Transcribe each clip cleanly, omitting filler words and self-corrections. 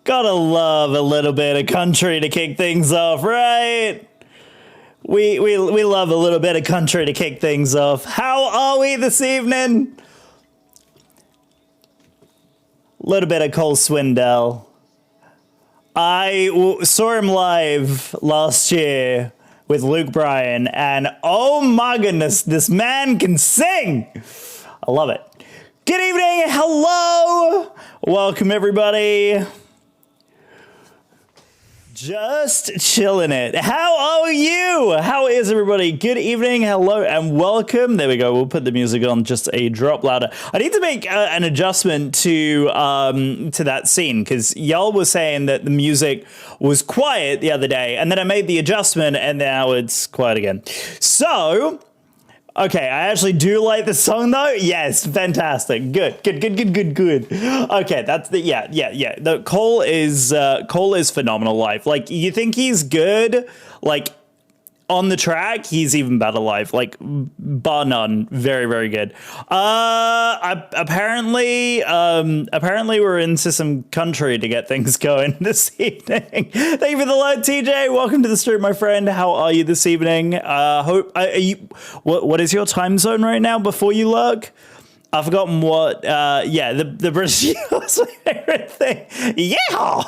Gotta love a little bit of country to kick things off, right? We love a little bit of country to kick things off. How are we this evening? A little bit of Cole Swindell. I saw him live last year with Luke Bryan, and oh my goodness, this man can sing. I love it. Good evening. Hello. Welcome, everybody. Just chilling it. How are you? How is everybody? Good evening, hello, and welcome. There we go. We'll put the music on just a drop louder. I need to make an adjustment to that scene because y'all was saying that the music was quiet the other day, and then I made the adjustment, and now it's quiet again. So. Okay, I actually do like the song though. Yes, fantastic. Good. Okay, that's the yeah. The Cole is phenomenal live. Like you think he's good, like on the track, he's even better live. Like bar none, very, very good. Apparently we're into some country to get things going this evening. Thank you for the light, TJ. Welcome to the stream, my friend. How are you this evening? What is your time zone right now before you lurk? I've forgotten what, the British was my favorite thing. Yeah!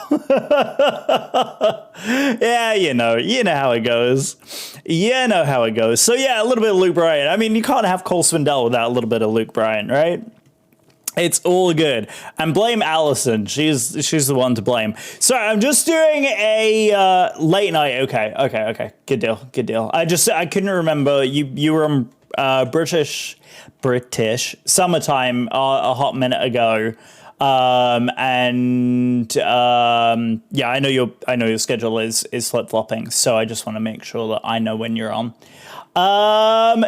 Yeah, you know how it goes. You know how it goes. So yeah, a little bit of Luke Bryan. I mean, you can't have Cole Swindell without a little bit of Luke Bryan, right? It's all good. And blame Allison. She's the one to blame. Sorry, I'm just doing a late night. Okay. Good deal. I couldn't remember. You were on British summertime a hot minute ago. I know your schedule is flip-flopping, so I just want to make sure that I know when you're on.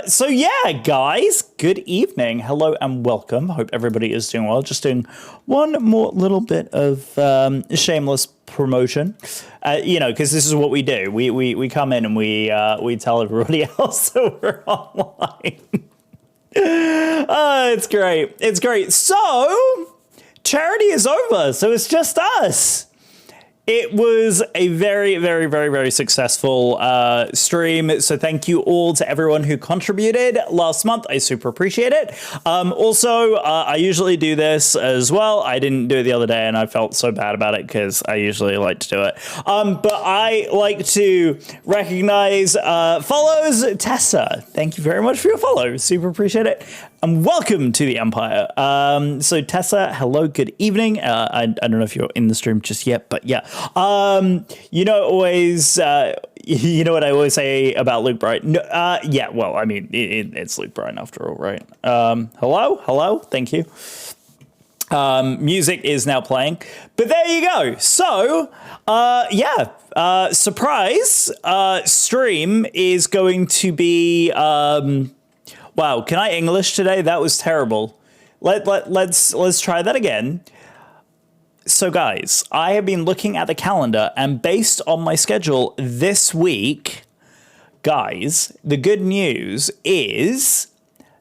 So yeah, guys, good evening. Hello and welcome. Hope everybody is doing well. Just doing one more little bit of shameless promotion. Because this is what we do. We come in and we tell everybody else that we're online. Oh, it's great. So charity is over, so it's just us. It was a very, very, very, very successful stream. So thank you all to everyone who contributed last month. I super appreciate it. I usually do this as well. I didn't do it the other day and I felt so bad about it because I usually like to do it. But I like to recognize follows Tessa. Thank you very much for your follow. Super appreciate it. And welcome to the Empire. So Tessa, hello, good evening. I don't know if you're in the stream just yet, but yeah. You know what I always say about Luke Bryan? No, well, I mean, it's Luke Bryan after all, right? Hello, thank you. Music is now playing, but there you go. So, surprise, stream is going to be, wow, can I English today? That was terrible. Let's try that again. So guys, I have been looking at the calendar and based on my schedule this week, guys, the good news is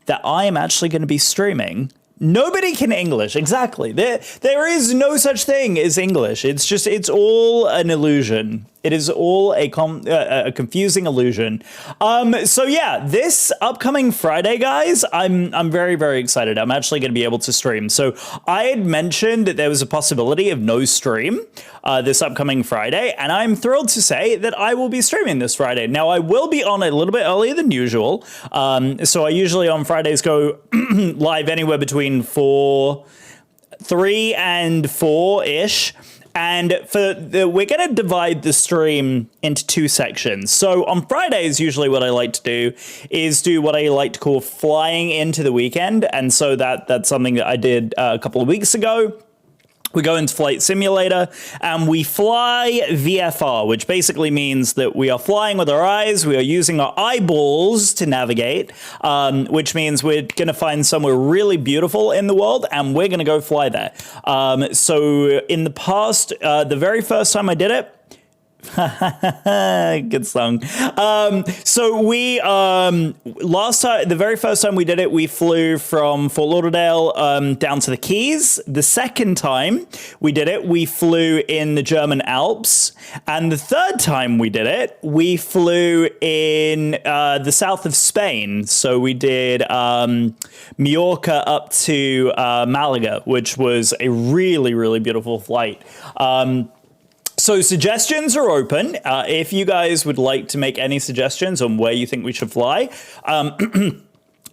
that I am actually going to be streaming. Nobody can English. Exactly. There is no such thing as English. It's all an illusion. It is all a confusing illusion. So yeah, this upcoming Friday, guys, I'm very, very excited. I'm actually going to be able to stream. So I had mentioned that there was a possibility of no stream this upcoming Friday, and I'm thrilled to say that I will be streaming this Friday. Now, I will be on a little bit earlier than usual. So I usually on Fridays go live anywhere between 3 and 4-ish. And we're going to divide the stream into two sections. So on Fridays, usually what I like to do is do what I like to call flying into the weekend. And so that's something that I did a couple of weeks ago. We go into Flight Simulator and we fly VFR, which basically means that we are flying with our eyes. We are using our eyeballs to navigate, which means we're going to find somewhere really beautiful in the world and we're going to go fly there. So in the past, the very first time I did it, Good song. So we last time, the very first time we did it, we flew from Fort Lauderdale down to the Keys. The second time we did it, we flew in the German Alps, and the third time we did it, we flew in the south of Spain. So we did Mallorca up to Malaga, which was a really, really beautiful flight. So suggestions are open. If you guys would like to make any suggestions on where you think we should fly,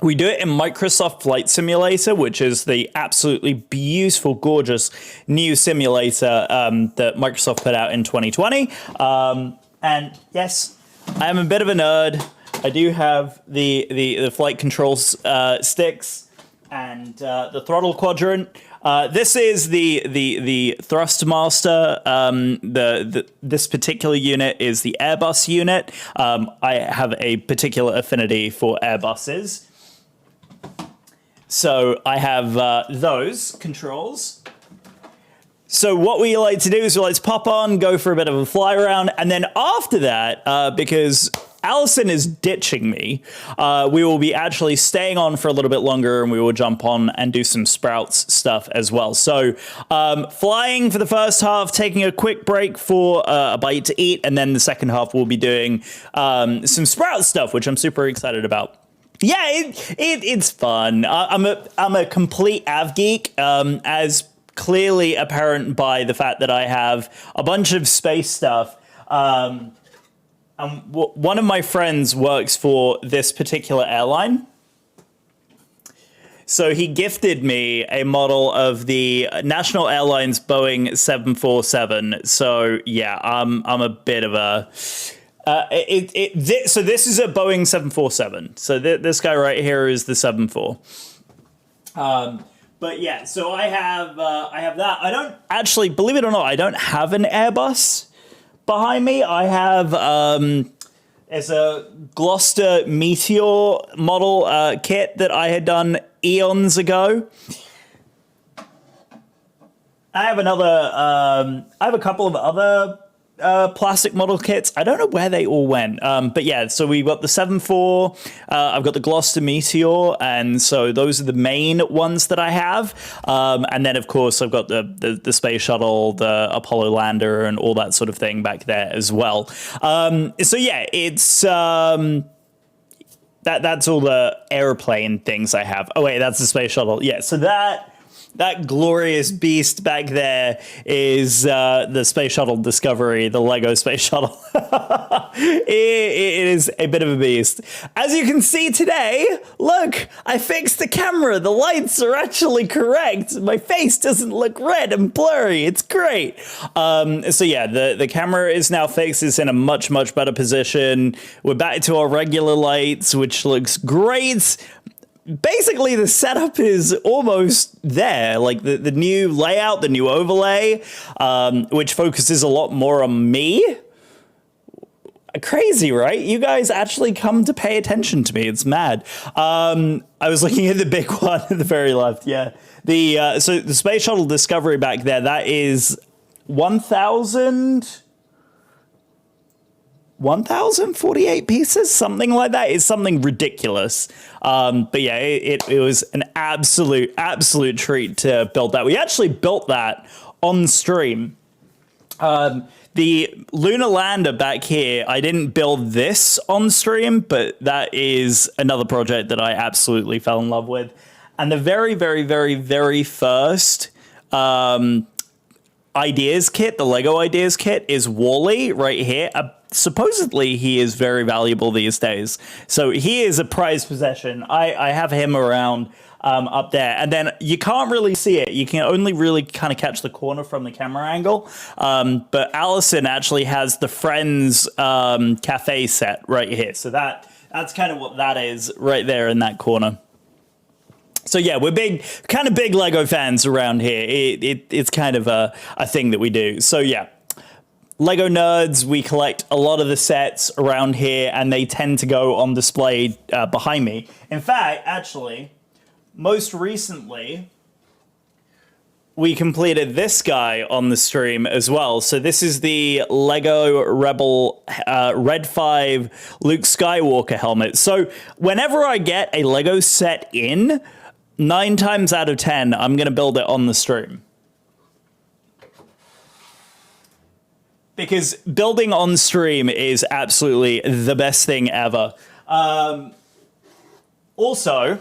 we do it in Microsoft Flight Simulator, which is the absolutely beautiful, gorgeous new simulator that Microsoft put out in 2020. And yes, I am a bit of a nerd. I do have the flight controls sticks and the throttle quadrant. This is the thrust master. This particular unit is the Airbus unit. I have a particular affinity for Airbuses, so I have those controls. So what we like to do is we like to pop on, go for a bit of a fly around, and then after that, because Allison is ditching me, we will be actually staying on for a little bit longer, and we will jump on and do some Sprouts stuff as well. So flying for the first half, taking a quick break for a bite to eat, and then the second half we'll be doing some Sprouts stuff, which I'm super excited about. Yeah, it's fun. I'm a complete av geek, as clearly apparent by the fact that I have a bunch of space stuff. One of my friends works for this particular airline. So he gifted me a model of the National Airlines Boeing 747. So yeah, I'm a bit of a... so this is a Boeing 747. So this guy right here is the 74. But yeah, so I have that. I don't actually, believe it or not, I don't have an Airbus behind me. I have it's a Gloucester Meteor model kit that I had done eons ago. I have I have a couple of other plastic model kits. I don't know where they all went. But yeah, so we've got the 7.4, I've got the Gloucester Meteor, and so those are the main ones that I have. And then of course I've got the Space Shuttle, the Apollo lander, and all that sort of thing back there as well. So yeah, it's that's all the airplane things I have. Oh wait, that's the Space Shuttle. Yeah, so that glorious beast back there is the Space Shuttle Discovery, the Lego Space Shuttle. it is a bit of a beast. As you can see today, look, I fixed the camera. The lights are actually correct. My face doesn't look red and blurry. It's great. So yeah, the camera is now fixed. It's in a much, much better position. We're back to our regular lights, which looks great. Basically, the setup is almost there, like the new layout, the new overlay, which focuses a lot more on me. Crazy, right? You guys actually come to pay attention to me. It's mad. I was looking at the big one at the very left. Yeah. So the Space Shuttle Discovery back there, that is 1,048 pieces, something like that. It's something ridiculous. But yeah, it was an absolute treat to build that. We actually built that on stream. The lunar lander back here, I didn't build this on stream, but that is another project that I absolutely fell in love with. And the very, very, very, very first ideas kit, the Lego ideas kit, is Wally right here. Supposedly he is very valuable these days, so he is a prized possession. I have him around up there, and then you can't really see it. You can only really kind of catch the corner from the camera angle. But Allison actually has the Friends cafe set right here, so that's kind of what that is right there in that corner. So yeah, we're kind of big Lego fans around here. It's kind of a thing that we do. So yeah. Lego nerds, we collect a lot of the sets around here, and they tend to go on display behind me. In fact, actually, most recently, we completed this guy on the stream as well. So this is the Lego Rebel Red 5 Luke Skywalker helmet. So whenever I get a Lego set in, 9 times out of 10, I'm going to build it on the stream. Because building on stream is absolutely the best thing ever. Also,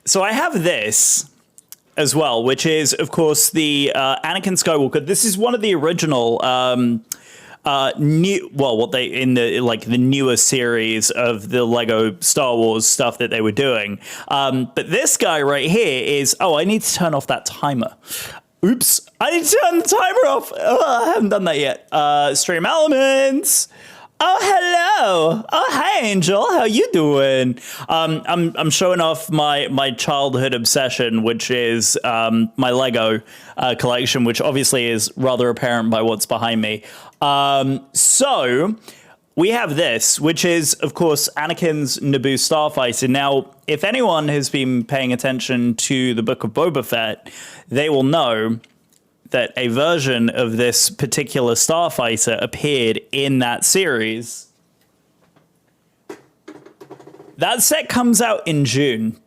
so I have this as well, which is, of course, the Anakin Skywalker. This is one of the original the newer series of the Lego Star Wars stuff that they were doing. But this guy right here is, I need to turn off that timer. Oops, I need to turn the timer off. I haven't done that yet. Stream elements. Oh, hello. Oh, hi, Angel. How you doing? I'm showing off my childhood obsession, which is my Lego collection, which obviously is rather apparent by what's behind me. So we have this, which is, of course, Anakin's Naboo starfighter. Now, if anyone has been paying attention to the Book of Boba Fett, they will know that a version of this particular starfighter appeared in that series. That set comes out in June.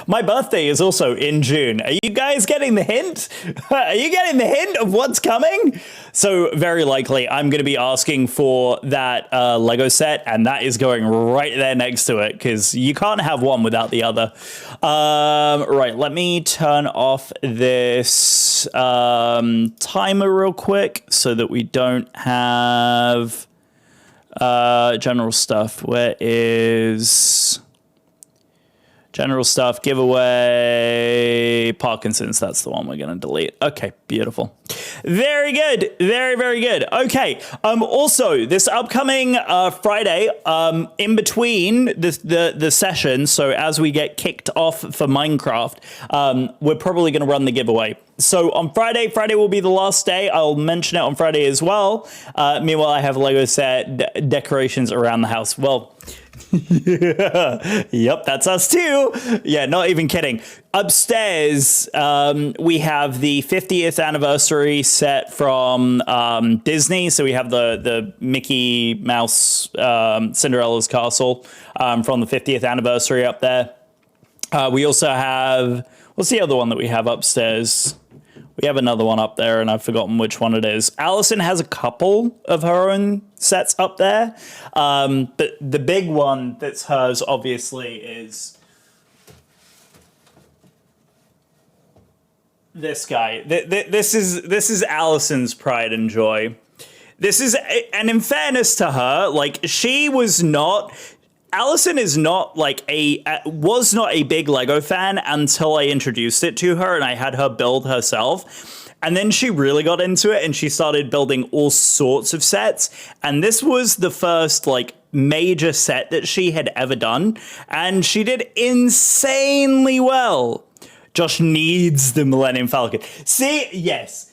My birthday is also in June. Are you guys getting the hint? Are you getting the hint of what's coming? So very likely I'm going to be asking for that Lego set, and that is going right there next to it, because you can't have one without the other. Right, let me turn off this timer real quick so that we don't have general stuff. Where is... General stuff, giveaway, Parkinson's. That's the one we're going to delete. Okay, beautiful. Very good. Very, very good. Okay. Also, this upcoming Friday, in between the session, so as we get kicked off for Minecraft, we're probably going to run the giveaway. So on Friday will be the last day. I'll mention it on Friday as well. Meanwhile, I have Lego set decorations around the house. Well, yep, that's us too. Yeah, not even kidding. Upstairs, we have the 50th anniversary set from Disney. So we have the Mickey Mouse Cinderella's Castle from the 50th anniversary up there. We also have, what's the other one that we have upstairs? We have another one up there, and I've forgotten which one it is. Allison has a couple of her own sets up there. But the big one that's hers, obviously, is this guy. This is Allison's pride and joy. This is, and in fairness to her, like, she was not... Allison is not was not a big Lego fan until I introduced it to her and I had her build herself. And then she really got into it and she started building all sorts of sets. And this was the first major set that she had ever done. And she did insanely well. Josh needs the Millennium Falcon. See, yes.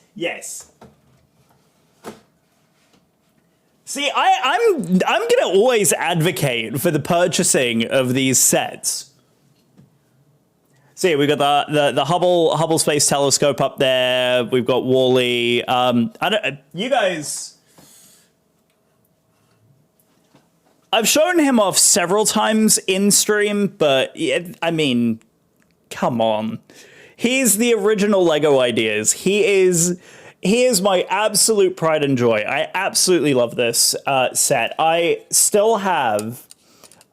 See, I'm gonna always advocate for the purchasing of these sets. See, we've got the Hubble Space Telescope up there. We've got Wall-E. You guys. I've shown him off several times in stream, but I mean, come on. He's the original Lego Ideas. He is my absolute pride and joy. I absolutely love this set. I still have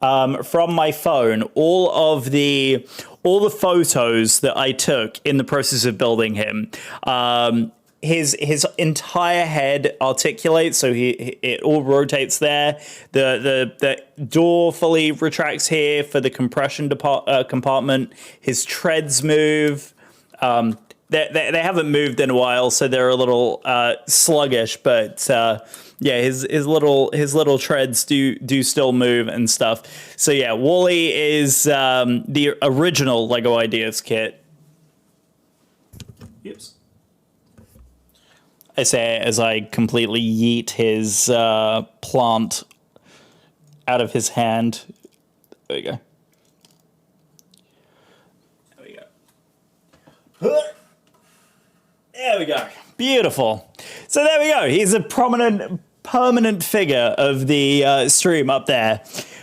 from my phone all the photos that I took in the process of building him. His entire head articulates, so it all rotates there. The door fully retracts here for the compression compartment. His treads move. They haven't moved in a while, so they're a little sluggish. But yeah, his little treads do still move and stuff. So yeah, Wall-E is the original Lego Ideas kit. Oops. I say it as I completely yeet his plant out of his hand. There we go. There we go. Beautiful. So there we go. He's a prominent, permanent figure of the stream up there.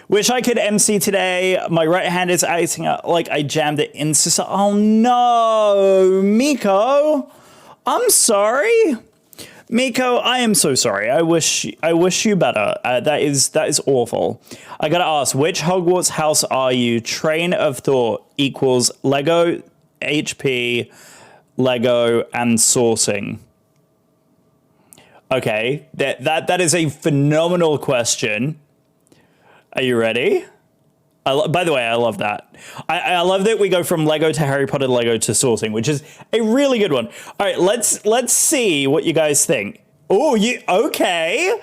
Wish I could MC today. My right hand is acting like I jammed it into. Oh no, Miko. I'm sorry. Miko, I am so sorry. I wish you better. That is awful. I gotta ask, which Hogwarts house are you? Train of thought equals Lego, HP, Lego, and sourcing. Okay, that is a phenomenal question. Are you ready? By the way, I love that. I love that we go from Lego to Harry Potter Lego to sourcing, which is a really good one. All right, let's see what you guys think. Oh, okay.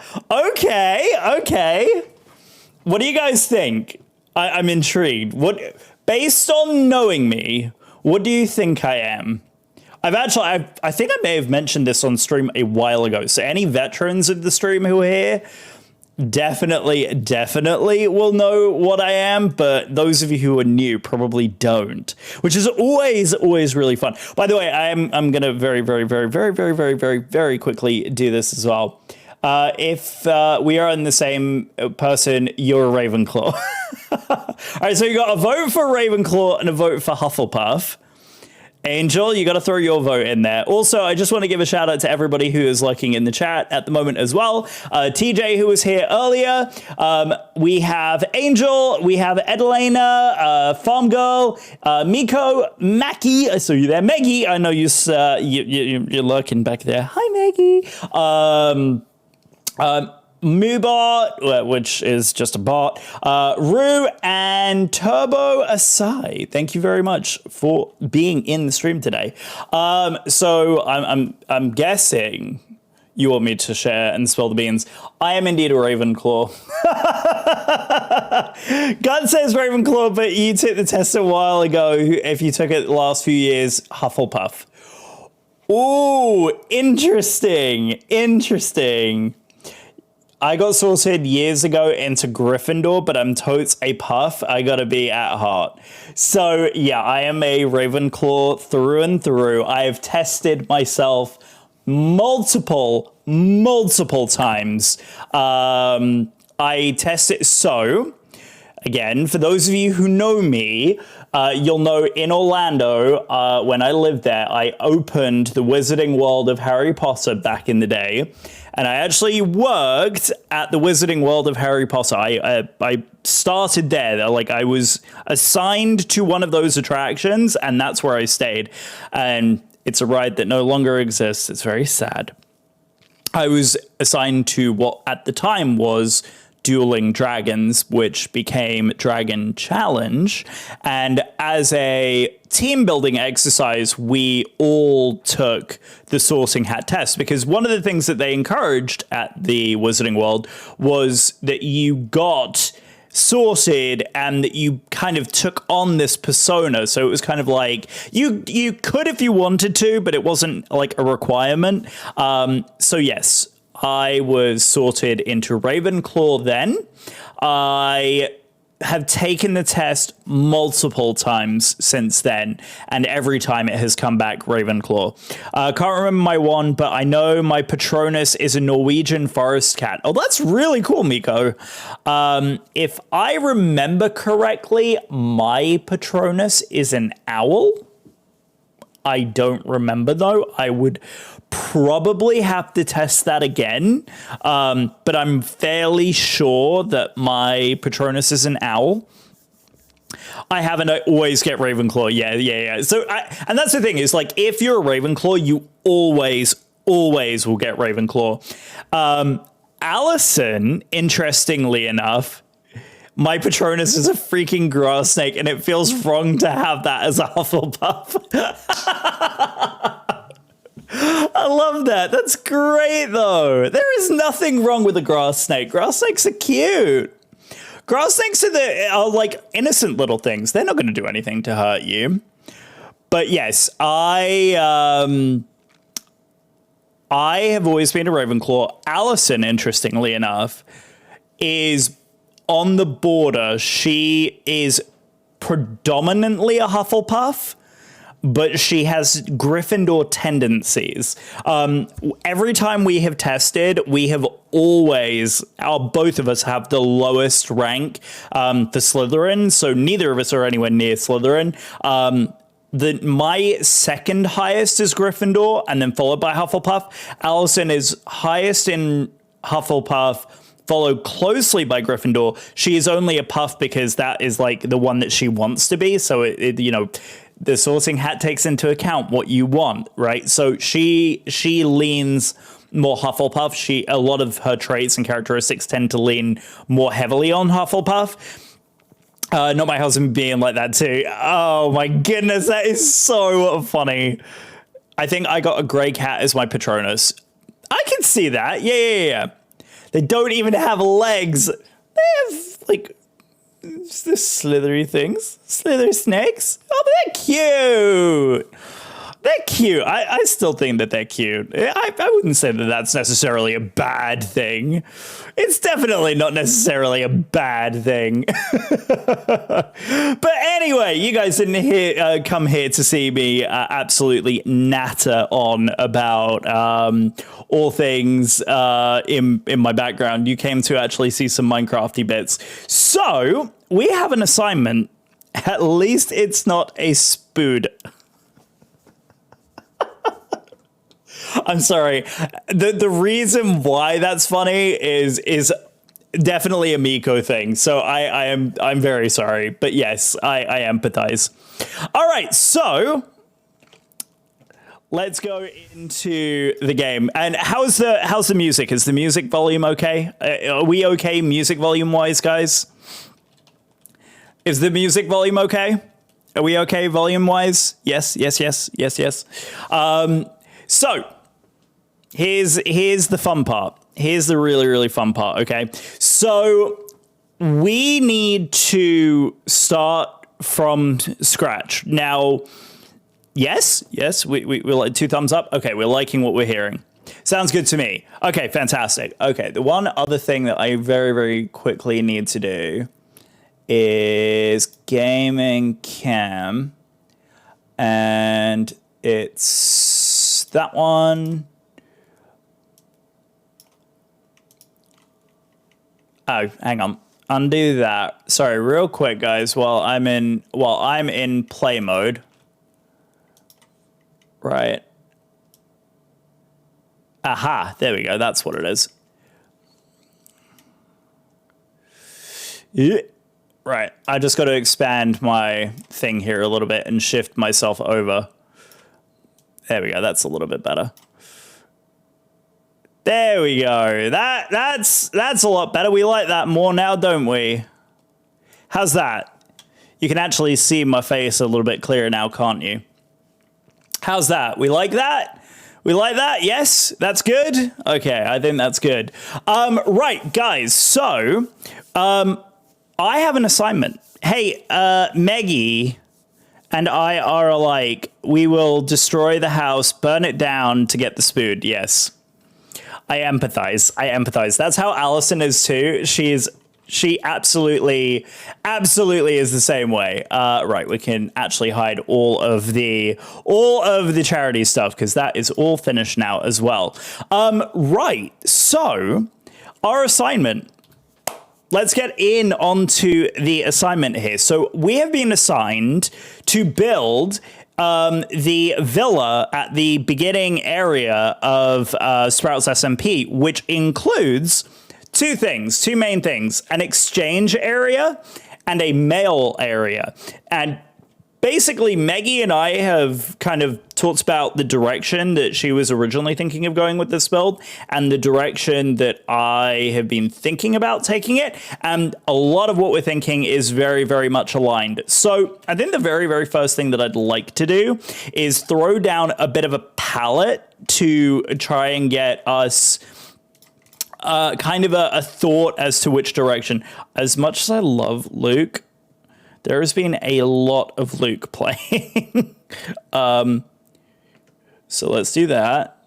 What do you guys think? I'm intrigued. Based on knowing me, what do you think I am? I think I may have mentioned this on stream a while ago. So any veterans of the stream who are here, definitely will know what I am, but those of you who are new probably don't, which is always really fun. By the way, I'm gonna very quickly do this as well. If we are in the same person, you're a Ravenclaw. All right, so you got a vote for Ravenclaw and a vote for Hufflepuff. Angel, you got to throw your vote in there. Also, I just want to give a shout out to everybody who is lurking in the chat at the moment as well. TJ, who was here earlier. We have Angel. We have Edalena, Farm Girl, Miko, Mackie. I saw you there. Maggie, I know you're lurking back there. Hi, Maggie. Moobot, which is just a bot, Rue, and Turbo Asai. Thank you very much for being in the stream today. So I'm guessing you want me to share and spill the beans. I am indeed a Ravenclaw. God says Ravenclaw, but you took the test a while ago. If you took it the last few years, Hufflepuff. Ooh, interesting. I got sorted years ago into Gryffindor, but I'm totes a puff. I gotta be at heart. So yeah, I am a Ravenclaw through and through. I have tested myself multiple times. I test it so, again, for those of you who know me, you'll know in Orlando, when I lived there, I opened the Wizarding World of Harry Potter back in the day. And I actually worked at the Wizarding World of Harry Potter. I started there. Like, I was assigned to one of those attractions, and that's where I stayed. And it's a ride that no longer exists. It's very sad. I was assigned to what at the time was Dueling Dragons, which became Dragon Challenge. And as a team building exercise, we all took the sorting hat test, because one of the things that they encouraged at the Wizarding World was that you got sorted and that you kind of took on this persona. So it was kind of like you could if you wanted to, but it wasn't like a requirement. So yes, I was sorted into Ravenclaw then. I have taken the test multiple times since then, and every time it has come back Ravenclaw. Can't remember my one, but I know my Patronus is a Norwegian forest cat. Oh, that's really cool, Miko. If I remember correctly, my Patronus is an owl. I don't remember, though. I would probably have to test that again, but I'm fairly sure that my Patronus is an owl. I haven't always get Ravenclaw. Yeah. So, and that's the thing is, like, if you're a Ravenclaw, you always will get Ravenclaw. Allison, interestingly enough, my Patronus is a freaking grass snake, and it feels wrong to have that as a Hufflepuff. I love that. That's great, though. There is nothing wrong with a grass snake. Grass snakes are cute. Grass snakes are like innocent little things. They're not going to do anything to hurt you. But yes, I have always been a Ravenclaw. Allison, interestingly enough, is on the border. She is predominantly a Hufflepuff. but she has Gryffindor tendencies. Every time we have tested, we have always, both of us have the lowest rank for Slytherin, so neither of us are anywhere near Slytherin. My second highest is Gryffindor, and then followed by Hufflepuff. Allison is highest in Hufflepuff, followed closely by Gryffindor. She is only a puff because that is like the one that she wants to be. So the sorting hat takes into account what you want, right? So she leans more Hufflepuff. A lot of her traits and characteristics tend to lean more heavily on Hufflepuff. Not my husband being like that too. Oh my goodness, that is so funny. I think I got a grey cat as my Patronus. I can see that. Yeah. They don't even have legs. They have like the slithery things. Slithery snakes. Oh, they're cute. They're cute. I still think that they're cute. I wouldn't say that that's necessarily a bad thing. It's definitely not necessarily a bad thing. But anyway, you guys didn't come here to see me absolutely natter on about all things in my background. You came to actually see some Minecrafty bits. So we have an assignment. At least it's not a spood. I'm sorry. The reason why that's funny is definitely a Miko thing. So I'm very sorry, but yes, I empathize. All right, so let's go into the game. And how's the music? Is the music volume okay? Are we okay music volume wise, guys? Is the music volume okay? Are we okay volume wise? Yes. So here's the fun part. Here's the really, really fun part, okay? So we need to start from scratch. Now, yes, we like 2 thumbs up. Okay, we're liking what we're hearing. Sounds good to me. Okay, fantastic. Okay, the one other thing that I very, very quickly need to do is gaming cam. And it's that one. Oh, hang on. Undo that. Sorry, real quick, guys. While I'm in play mode. Right. Aha, there we go. That's what it is. Yeah. Right. I just got to expand my thing here a little bit and shift myself over. There we go. That's a little bit better. There we go. That's a lot better. We like that more now, don't we? How's that? You can actually see my face a little bit clearer now, can't you? How's that? We like that? We like that? Yes? That's good? Okay, I think that's good. Right, guys. So, I have an assignment. Hey, Maggie and I are alike. We will destroy the house, burn it down to get the spood. Yes. I empathize. That's how Allison is too. She absolutely is the same way. Right, we can actually hide all of the charity stuff because that is all finished now as well. Right, so our assignment. Let's get in onto the assignment here. So we have been assigned to build the villa at the beginning area of Sprouts SMP, which includes two main things, an exchange area and a mail area. And basically, Maggie and I have kind of talked about the direction that she was originally thinking of going with this build and the direction that I have been thinking about taking it. And a lot of what we're thinking is very, very much aligned. So I think the very, very first thing that I'd like to do is throw down a bit of a palette to try and get us kind of a thought as to which direction. As much as I love Luke, there has been a lot of Luke playing. So let's do that.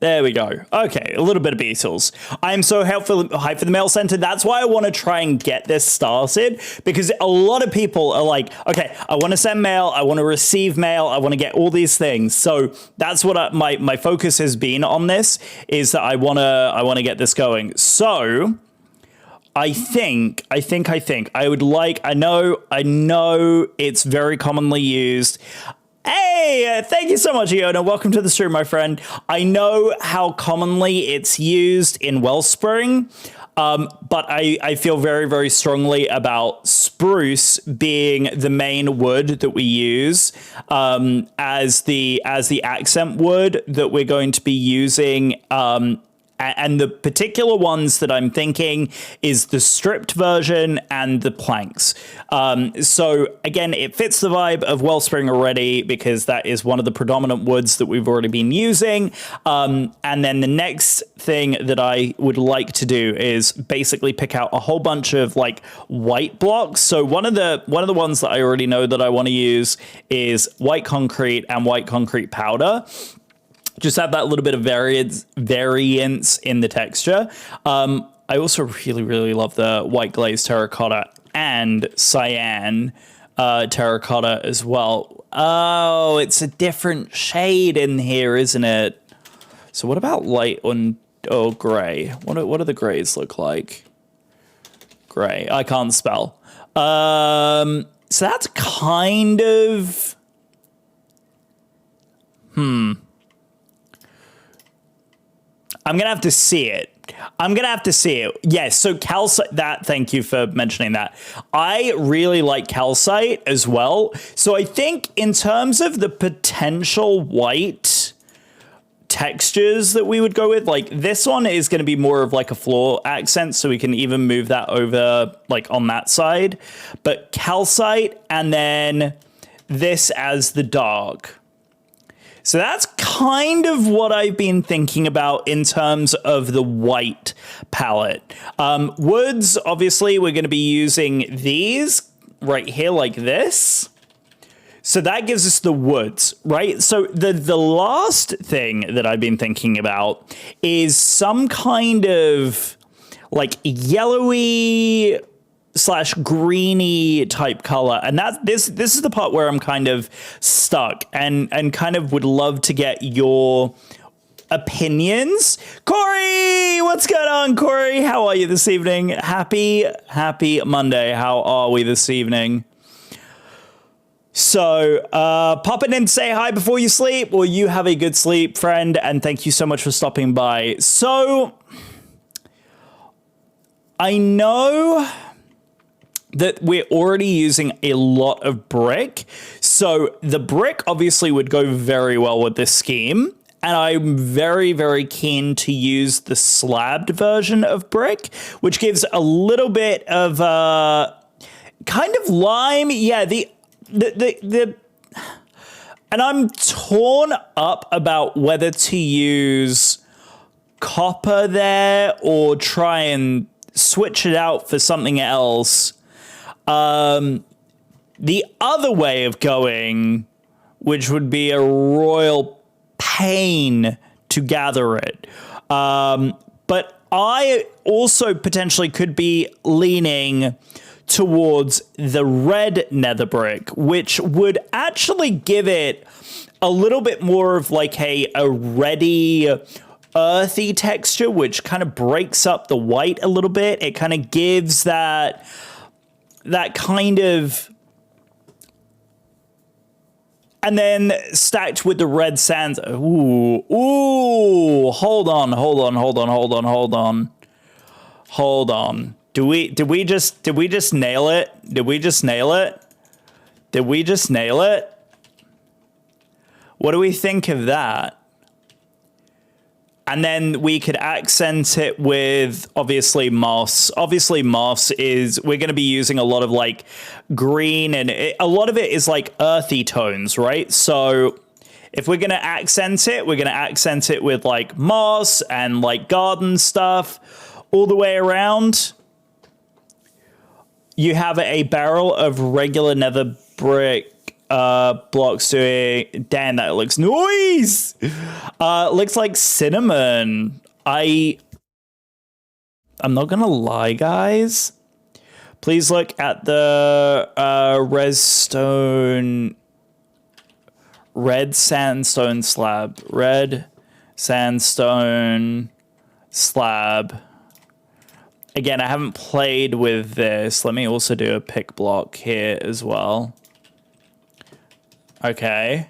There we go. Okay, a little bit of Beatles. I am so hyped for the mail center. That's why I want to try and get this started, because a lot of people are like, okay, I want to send mail, I want to receive mail, I want to get all these things. So that's what my focus has been on this, is that I want to get this going. So I think I would like, I know it's very commonly used. Hey, thank you so much, Iona. Welcome to the stream, my friend. I know how commonly it's used in Wellspring, but I feel very, very strongly about spruce being the main wood that we use as the accent wood that we're going to be using. And the particular ones that I'm thinking is the stripped version and the planks. So again, it fits the vibe of Wellspring already, because that is one of the predominant woods that we've already been using. And then the next thing that I would like to do is basically pick out a whole bunch of like white blocks. So one of the ones that I already know that I want to use is white concrete and white concrete powder. Just have that little bit of variance in the texture. I also really, really love the white glazed terracotta and cyan terracotta as well. Oh, it's a different shade in here, isn't it? So what about light or gray? What do the grays look like? Gray. I can't spell. So that's kind of... I'm going to have to see it. Yes, so calcite, thank you for mentioning that. I really like calcite as well. So I think in terms of the potential white textures that we would go with, like this one is going to be more of like a floor accent, so we can even move that over like on that side. But calcite and then this as the dark. So that's kind of what I've been thinking about in terms of the white palette. Woods, obviously, we're going to be using these right here like this. So that gives us the woods, right? So the last thing that I've been thinking about is some kind of like yellowy / greeny type color, and this is the part where I'm kind of stuck and kind of would love to get your opinions. Corey, what's going on, Corey? How are you this evening? Happy Monday. How are we this evening? So pop in and say hi before you sleep. Well, you have a good sleep, friend, and thank you so much for stopping by. So I know that we're already using a lot of brick. So the brick obviously would go very well with this scheme. And I'm very, very keen to use the slabbed version of brick, which gives a little bit of kind of lime. Yeah, and I'm torn up about whether to use copper there or try and switch it out for something else. The other way of going, which would be a royal pain to gather it. But I also potentially could be leaning towards the red nether brick, which would actually give it a little bit more of like a reddy, earthy texture, which kind of breaks up the white a little bit. It kind of gives that kind of, and then stacked with the red sands. Ooh, hold on. Did we just nail it? What do we think of that? And then we could accent it with, obviously, moss. Obviously, moss we're going to be using a lot of like green, and a lot of it is like earthy tones, right? So if we're going to accent it, we're going to accent it with like moss and like garden stuff all the way around. You have a barrel of regular nether brick blocks doing? Damn, that looks nice. Looks like cinnamon. I'm not gonna lie, guys. Please look at the red sandstone slab. Red sandstone slab. Again, I haven't played with this. Let me also do a pick block here as well. Okay.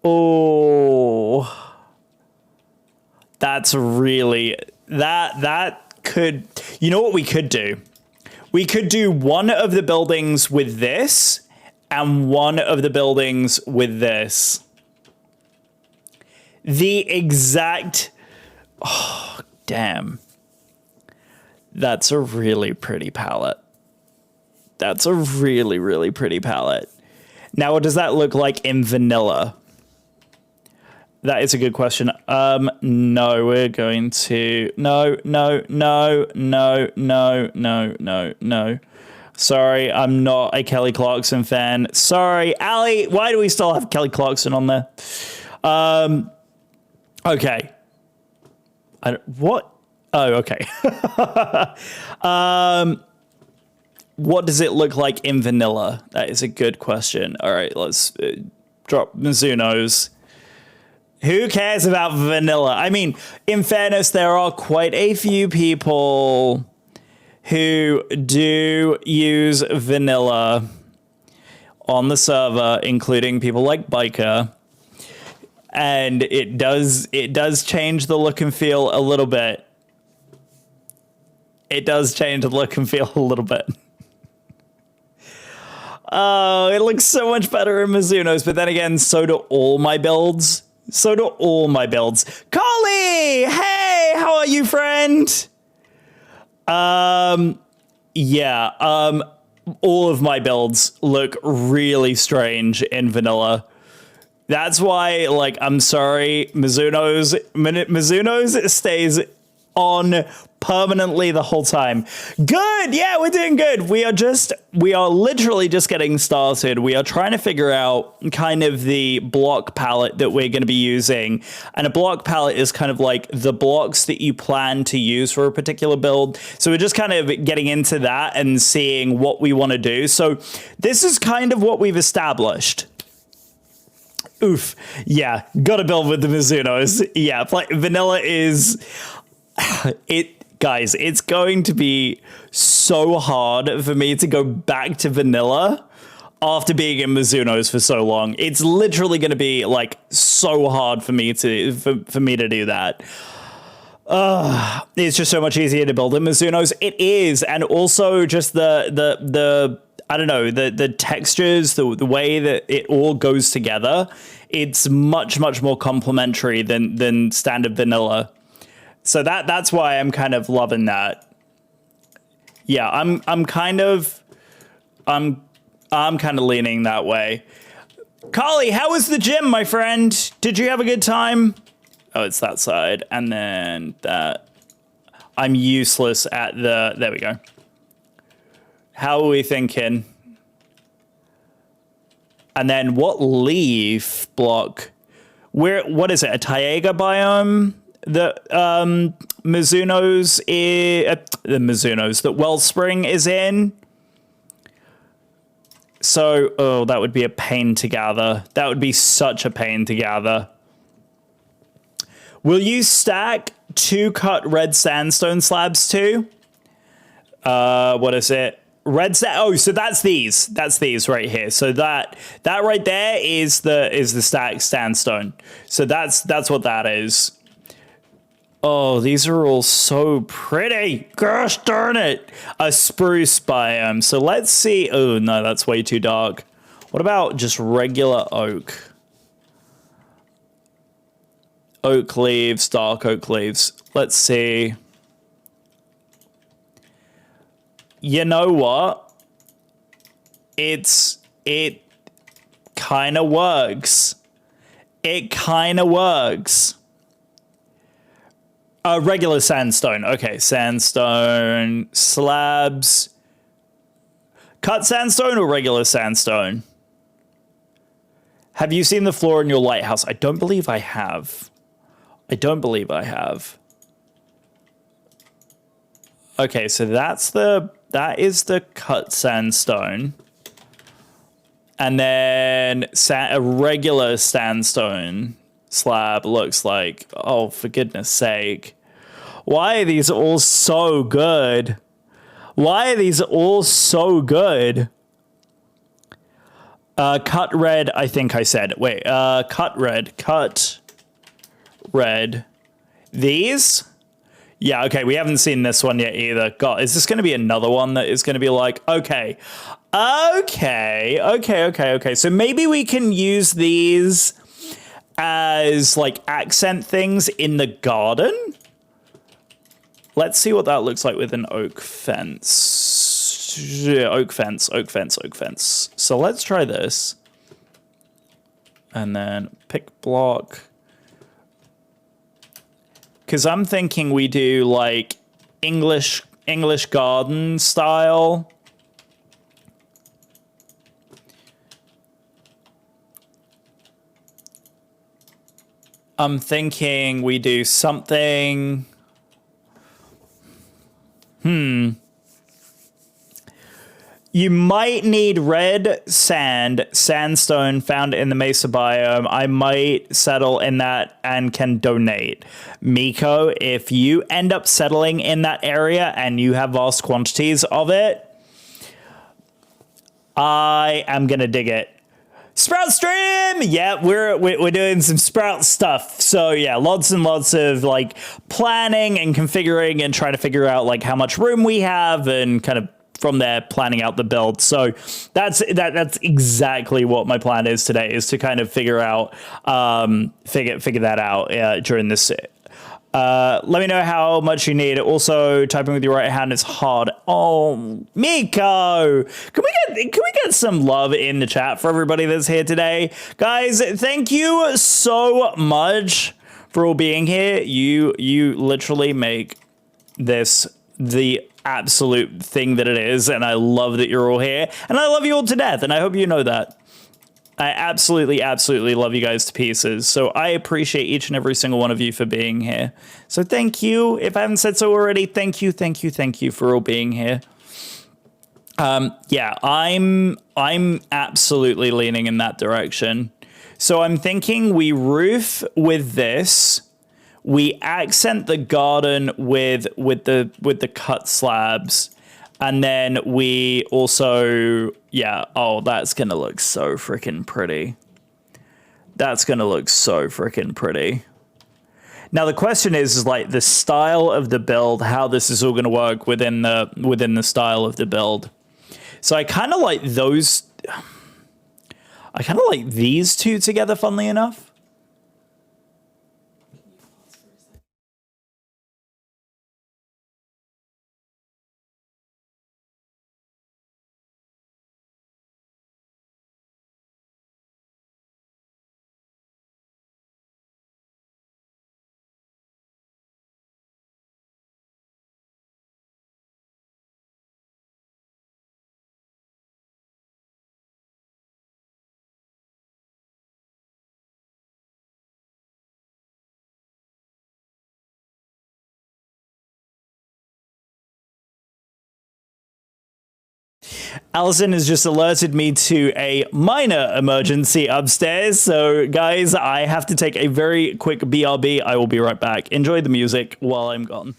Oh. That's really... That could... You know what we could do? We could do one of the buildings with this and one of the buildings with this. The exact... Oh, damn. That's a really pretty palette. That's a really, really pretty palette. Now, what does that look like in vanilla? That is a good question. No, we're going to... No. Sorry, I'm not a Kelly Clarkson fan. Sorry, Ali, why do we still have Kelly Clarkson on there? Okay. What? Oh, okay. What does it look like in vanilla? That is a good question. All right, let's drop Mizuno's. Who cares about vanilla? I mean, in fairness, there are quite a few people who do use vanilla on the server, including people like Biker. And it does change the look and feel a little bit. It does change the look and feel a little bit. Oh, it looks so much better in Mizuno's, but then again, so do all my builds. So do all my builds. Collie! Hey, how are you, friend? Yeah, all of my builds look really strange in vanilla. That's why, like, I'm sorry, Mizuno's stays on permanently the whole time. Good, yeah, we're doing good. We are literally just getting started. We are trying to figure out kind of the block palette that we're going to be using. And a block palette is kind of like the blocks that you plan to use for a particular build. So we're just kind of getting into that and seeing what we want to do. So this is kind of what we've established. Oof. Yeah, gotta build with the Mizunos. Yeah, vanilla is... Guys, it's going to be so hard for me to go back to vanilla after being in Mizuno's for so long. It's literally going to be like so hard for me to do that. It's just so much easier to build in Mizuno's. It is, and also just the I don't know, the textures, the way that it all goes together. It's much more complementary than standard vanilla. So that's why I'm kind of loving that. Yeah, I'm kind of leaning that way. Collie, how was the gym, my friend? Did you have a good time? Oh, it's that side, and then that. I'm useless at the. There we go. How are we thinking? And then what leaf block? What is it? A taiga biome? The that Wellspring is in. So, oh, that would be a pain to gather. That would be such a pain to gather. Will you stack 2 cut red sandstone slabs too? What is it? Oh, so that's these. That's these right here. So that right there is the stacked sandstone. So that's what that is. Oh, these are all so pretty. Gosh darn it. A spruce biome. So let's see. Oh, no, that's way too dark. What about just regular oak? Oak leaves, dark oak leaves. Let's see. You know what? It kind of works. It kind of works. Regular sandstone. Okay, sandstone slabs. Cut sandstone or regular sandstone? Have you seen the floor in your lighthouse? I don't believe I have. I don't believe I have. Okay, so that is the cut sandstone. And then a regular sandstone slab looks like, oh, for goodness sake. Why are these all so good? Why are these all so good? Cut red, I think I said. Wait, cut red. These? Yeah, okay, we haven't seen this one yet either. God, is this going to be another one that is going to be like, okay. So maybe we can use these as like accent things in the garden. Let's see what that looks like with an oak fence. Yeah, oak fence. So let's try this. And then pick block. Because I'm thinking we do like English garden style. I'm thinking we do something. You might need red sandstone found in the Mesa biome. I might settle in that and can donate. Miko, if you end up settling in that area and you have vast quantities of it, I am going to dig it. Sprout stream! Yeah, we're doing some Sprout stuff. So yeah, lots and lots of like planning and configuring and trying to figure out like how much room we have and kind of from there planning out the build. So that's exactly what my plan is today, is to kind of figure out figure that out during this. Let me know how much you need. Also, typing with your right hand is hard. Oh, Miko, can we get some love in the chat for everybody that's here today, guys? Thank you so much for all being here. You literally make this the absolute thing that it is, and I love that you're all here, and I love you all to death, and I hope you know that. I absolutely love you guys to pieces. So I appreciate each and every single one of you for being here. So thank you. If I haven't said so already, thank you for all being here. Yeah, I'm absolutely leaning in that direction. So I'm thinking we roof with this. We accent the garden with the cut slabs. And then we also, yeah, oh, that's going to look so freaking pretty. That's going to look so freaking pretty. Now, the question is like the style of the build, how this is all going to work within the style of the build. So I kind of like those. I kind of like these two together, funnily enough. Allison has just alerted me to a minor emergency upstairs. So, guys, I have to take a very quick BRB. I will be right back. Enjoy the music while I'm gone.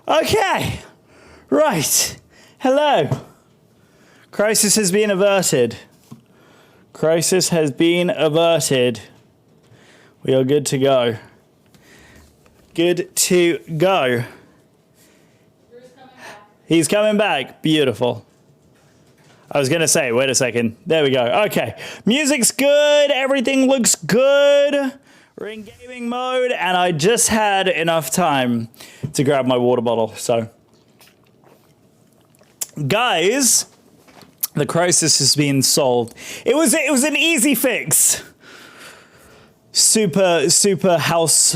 Okay. Right. Hello. Crisis has been averted. Crisis has been averted. We are good to go. Good to go. He's coming back. Beautiful. I was going to say, wait a second. There we go. Okay. Music's good. Everything looks good. We're in gaming mode, and I just had enough time to grab my water bottle. So, guys, the crisis has been solved. It was an easy fix. Super house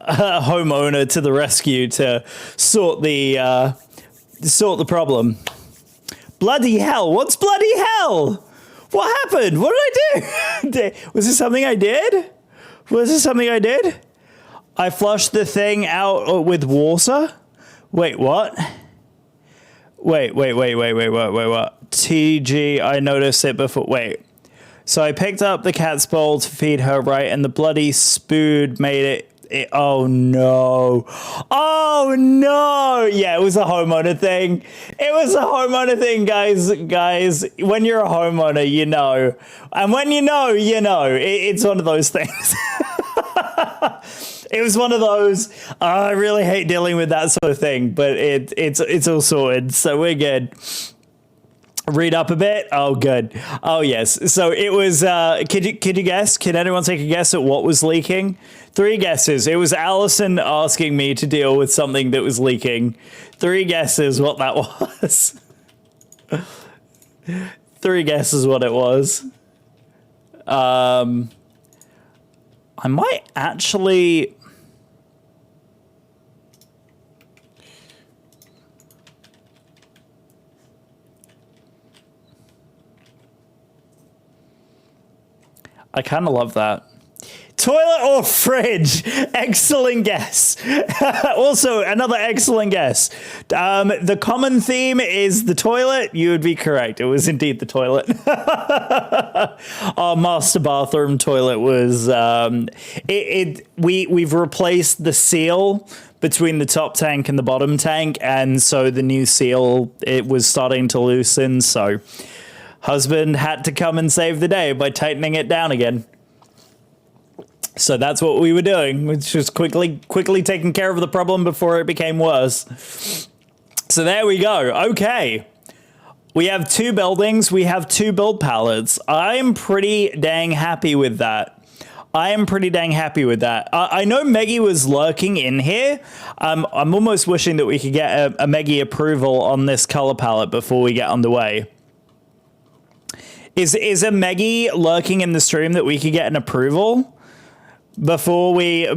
homeowner to the rescue to sort the problem. Bloody hell! What's bloody hell? What happened? What did I do? Was this something I did? Was this something I did? I flushed the thing out with water? Wait, what? Wait, what? TG, I noticed it before. Wait. So I picked up the cat's bowl to feed her, right? And the bloody spood made it. Oh no. Oh no. Yeah, it was a homeowner thing. It was a homeowner thing, guys. Guys, when you're a homeowner, you know. And when you know, you know. It's one of those things. It was one of those, I really hate dealing with that sort of thing, but it's all sorted, so we're good. Read up a bit. Oh, good. Oh, yes. So it was, could you guess? Can anyone take a guess at what was leaking? 3 guesses. It was Allison asking me to deal with something that was leaking. 3 guesses what that was. 3 guesses what it was. I might actually... I kind of love that. Toilet or fridge? Excellent guess. Also, another excellent guess. The common theme is the toilet. You would be correct. It was indeed the toilet. Our master bathroom toilet was... we've replaced the seal between the top tank and the bottom tank, and so the new seal, it was starting to loosen, so... Husband had to come and save the day by tightening it down again. So that's what we were doing, which was quickly taking care of the problem before it became worse. So there we go. Okay. We have 2 buildings. We have 2 build pallets. I'm pretty dang happy with that. I know Meggie was lurking in here. I'm almost wishing that we could get a Meggie approval on this color palette before we get underway. Is a Meggie lurking in the stream that we could get an approval before we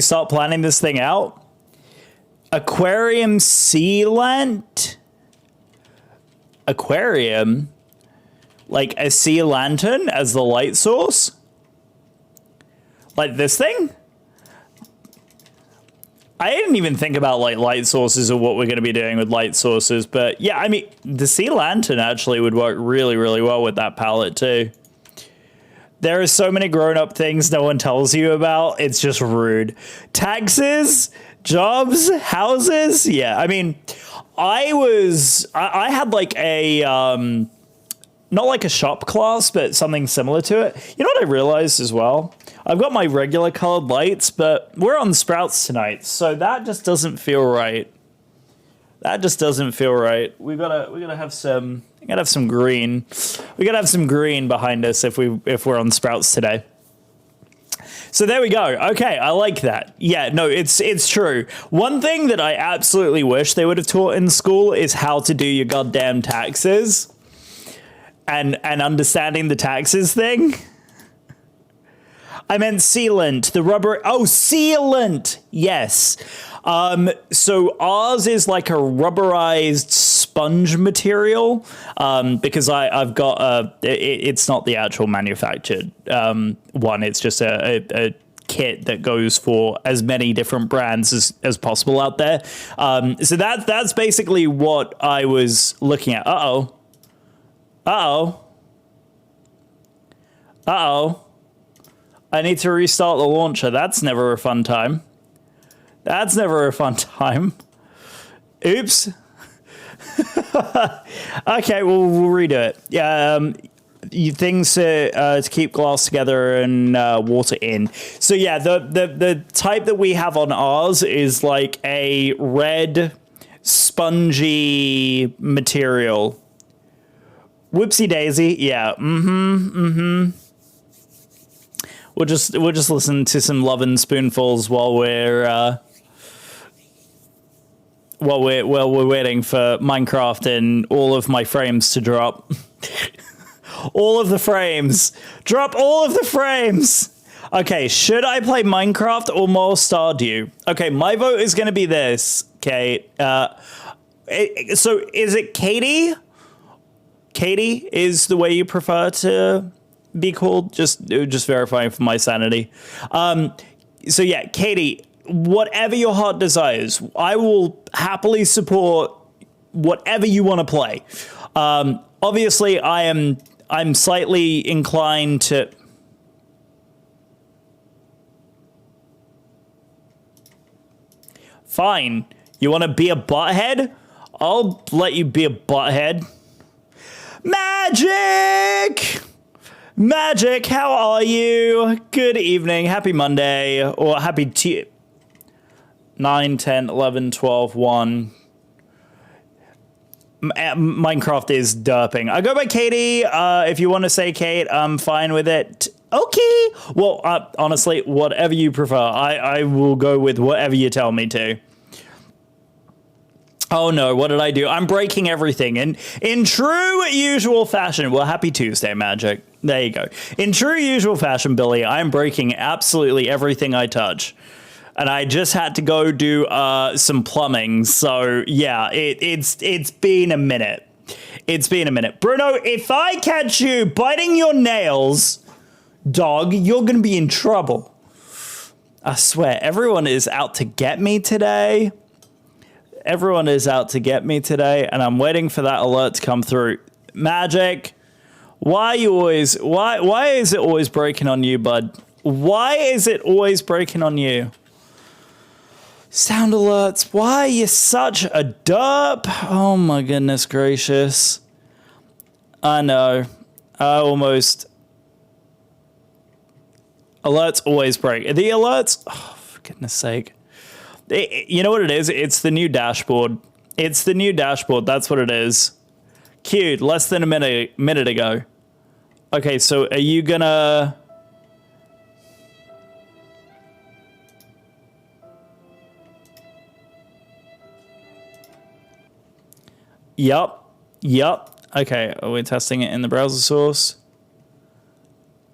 start planning this thing out? Aquarium sealant? Aquarium? Like a sea lantern as the light source? Like this thing? I didn't even think about like light sources or what we're going to be doing with light sources, but yeah, I mean, the sea lantern actually would work really, really well with that palette too. There are so many grown-up things no one tells you about. It's just rude. Taxes, jobs, houses. Yeah, I mean, I had like a, not like a shop class, but something similar to it. You know what I realized as well? I've got my regular colored lights, but we're on Sprouts tonight, so that just doesn't feel right. That just doesn't feel right. We gotta have some green. We gotta have some green behind us if we're on Sprouts today. So there we go. Okay, I like that. Yeah, no, it's true. One thing that I absolutely wish they would have taught in school is how to do your goddamn taxes, and understanding the taxes thing. I meant sealant, the rubber. Oh, sealant. Yes. So ours is like a rubberized sponge material, because I've got it's not the actual manufactured one. It's just a kit that goes for as many different brands as possible out there. So that's basically what I was looking at. Uh-oh. I need to restart the launcher. That's never a fun time. That's never a fun time. Oops. Okay, we'll redo it. Yeah, things to keep glass together and water in. So yeah, the type that we have on ours is like a red spongy material. Whoopsie daisy. Yeah. We'll just listen to some Love and Spoonfuls while we're waiting for Minecraft and all of my frames to drop. All of the frames. Drop all of the frames. Okay, should I play Minecraft or more Stardew? Okay, my vote is going to be this. Okay. So is it Katie? Katie is the way you prefer to be called? Just verifying for my sanity. So yeah, Katie, whatever your heart desires, I will happily support whatever you want to play. Obviously, I'm slightly inclined to. Fine. You want to be a butthead? I'll let you be a butthead. Magic! Magic, how are you? Good evening. Happy Monday. Or happy 9, 10, 11, 12, 1. Minecraft is derping. I go by Katie. If you want to say Kate, I'm fine with it. Okay. Well, honestly, whatever you prefer. I will go with whatever you tell me to. Oh no, what did I do? I'm breaking everything. And in true usual fashion, well, happy Tuesday, Magic. There you go. In true usual fashion, Billy, I'm breaking absolutely everything I touch. And I just had to go do some plumbing. So yeah, it's been a minute. It's been a minute. Bruno, if I catch you biting your nails, dog, you're going to be in trouble. I swear, everyone is out to get me today. Everyone is out to get me today, and I'm waiting for that alert to come through. Magic, why is it always breaking on you, bud? Why is it always breaking on you? Sound alerts, why are you such a derp? Oh my goodness gracious. I know. Alerts always break. The alerts, oh, for goodness sake. You know what it is? It's the new dashboard. It's the new dashboard. That's what it is. Queued less than a minute ago. Okay, so are you gonna... Yup. Okay, are we testing it in the browser source?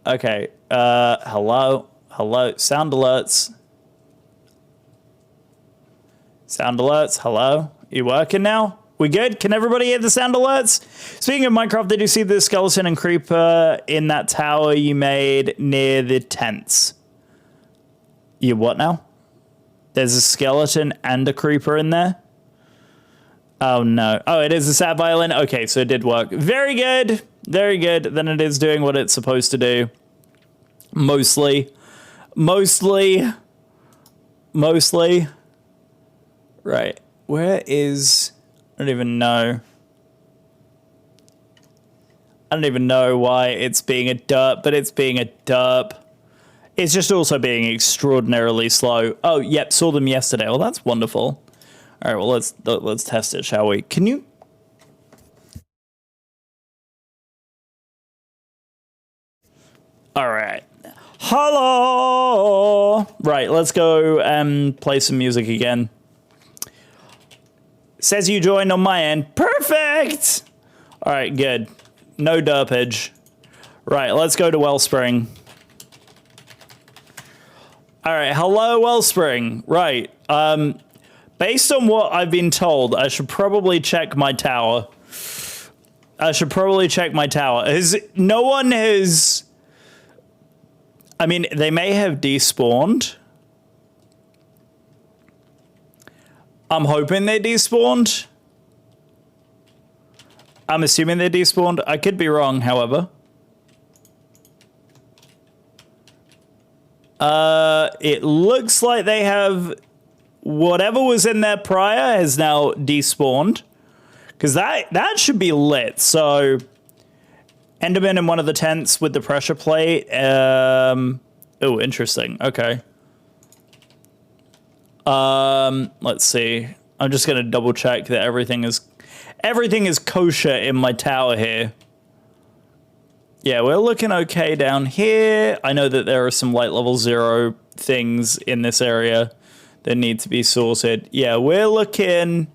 Okay, hello, sound alerts. Sound alerts, hello? You working now? We good? Can everybody hear the sound alerts? Speaking of Minecraft, did you see the skeleton and creeper in that tower you made near the tents? You what now? There's a skeleton and a creeper in there? Oh no. Oh, it is a sad violin? Okay, so it did work. Very good. Very good. Then it is doing what it's supposed to do. Mostly. Right. Where is... I don't even know. I don't even know why it's being a derp, but it's being a derp. It's just also being extraordinarily slow. Oh, yep, saw them yesterday. Well, that's wonderful. All right, well, let's test it, shall we? Can you... All right. Hello! Right, let's go and play some music again. Says you joined on my end. Perfect! All right, good. No derpage. Right, let's go to Wellspring. All right, hello, Wellspring. Right, based on what I've been told, I should probably check my tower. No one has... I mean, they may have despawned. I'm hoping they despawned. I'm assuming they despawned. I could be wrong, however. It looks like they have whatever was in there prior has now despawned. Because that should be lit. So, Enderman in one of the tents with the pressure plate. Oh, interesting. Okay. Let's see. I'm just going to double check that everything is kosher in my tower here. Yeah, we're looking okay down here. I know that there are some light level 0 things in this area that need to be sorted. Yeah, we're looking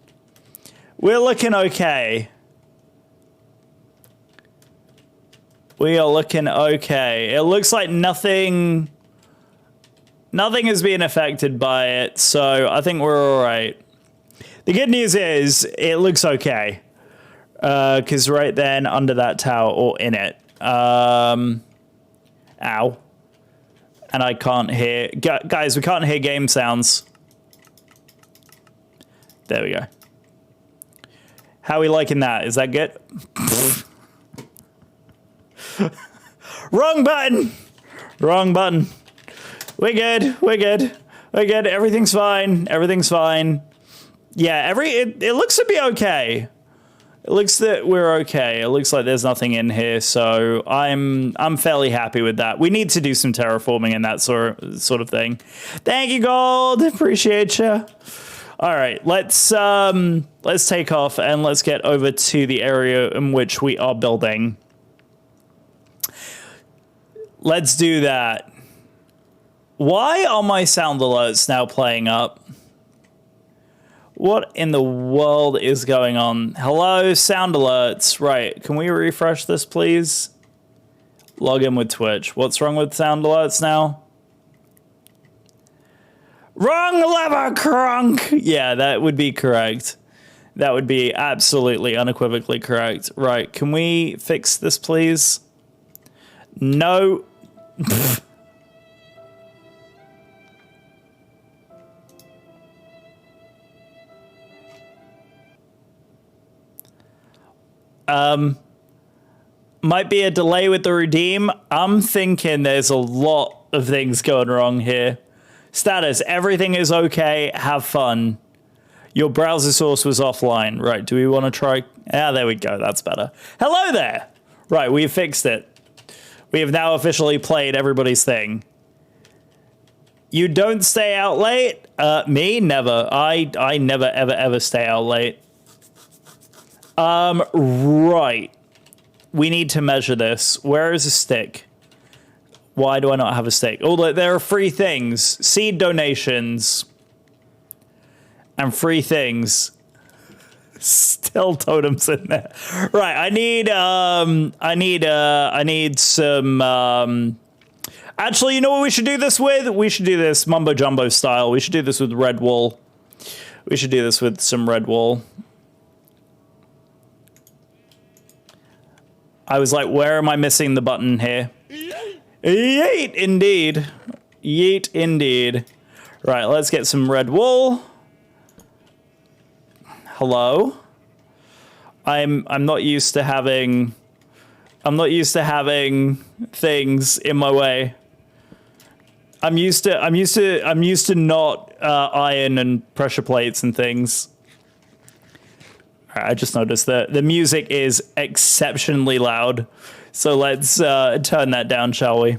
okay. We are looking okay. It looks like nothing is being affected by it, so I think we're all right. The good news is it looks okay, because right then under that tower or in it, ow, and I can't hear, guys, we can't hear game sounds. There we go. How are we liking that? Is that good? Wrong button. Wrong button. We're good. We're good. We're good. Everything's fine. Everything's fine. Yeah, it looks to be okay. It looks that we're okay. It looks like there's nothing in here, so I'm fairly happy with that. We need to do some terraforming and that sort of thing. Thank you, Gold. Appreciate you. All right, let's take off and let's get over to the area in which we are building. Let's do that. Why are my sound alerts now playing up? What in the world is going on? Hello, sound alerts. Right, can we refresh this, please? Log in with Twitch. What's wrong with sound alerts now? Wrong lever, crunk! Yeah, that would be correct. That would be absolutely unequivocally correct. Right, can we fix this, please? No. Might be a delay with the redeem. I'm thinking there's a lot of things going wrong here. Status, everything is okay. Have fun. Your browser source was offline. Right, do we want to try? Ah, there we go. That's better. Hello there. Right, we fixed it. We have now officially played everybody's thing. You don't stay out late? Me? Never. I never, ever, ever stay out late. Right. We need to measure this. Where is a stick? Why do I not have a stick? Oh, look, there are free things. Seed donations. And free things. Still totems in there. Right, I need some, actually, you know what we should do this with? We should do this mumbo jumbo style. We should do this with red wool. We should do this with some red wool. I was like, where am I missing the button here? Yeet, indeed. Yeet, indeed. Right, let's get some red wool. Hello. I'm not used to having things in my way. I'm used to not iron and pressure plates and things. I just noticed that the music is exceptionally loud. So let's turn that down, shall we?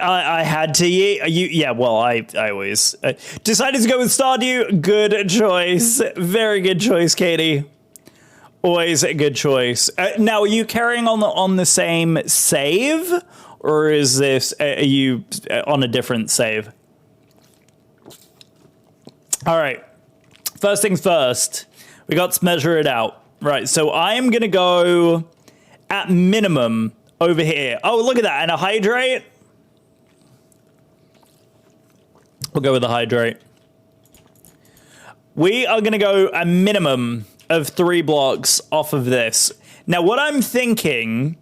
I had to, yeah, well, I always decided to go with Stardew. Good choice. Very good choice, Katie. Always a good choice. Now, are you carrying on the same save? Or is this, are you on a different save? All right. First things first, we got to measure it out. Right, so I am going to go at minimum over here. Oh, look at that. And a hydrate. We'll go with the hydrate. We are going to go a minimum of 3 blocks off of this. Now, what I'm thinking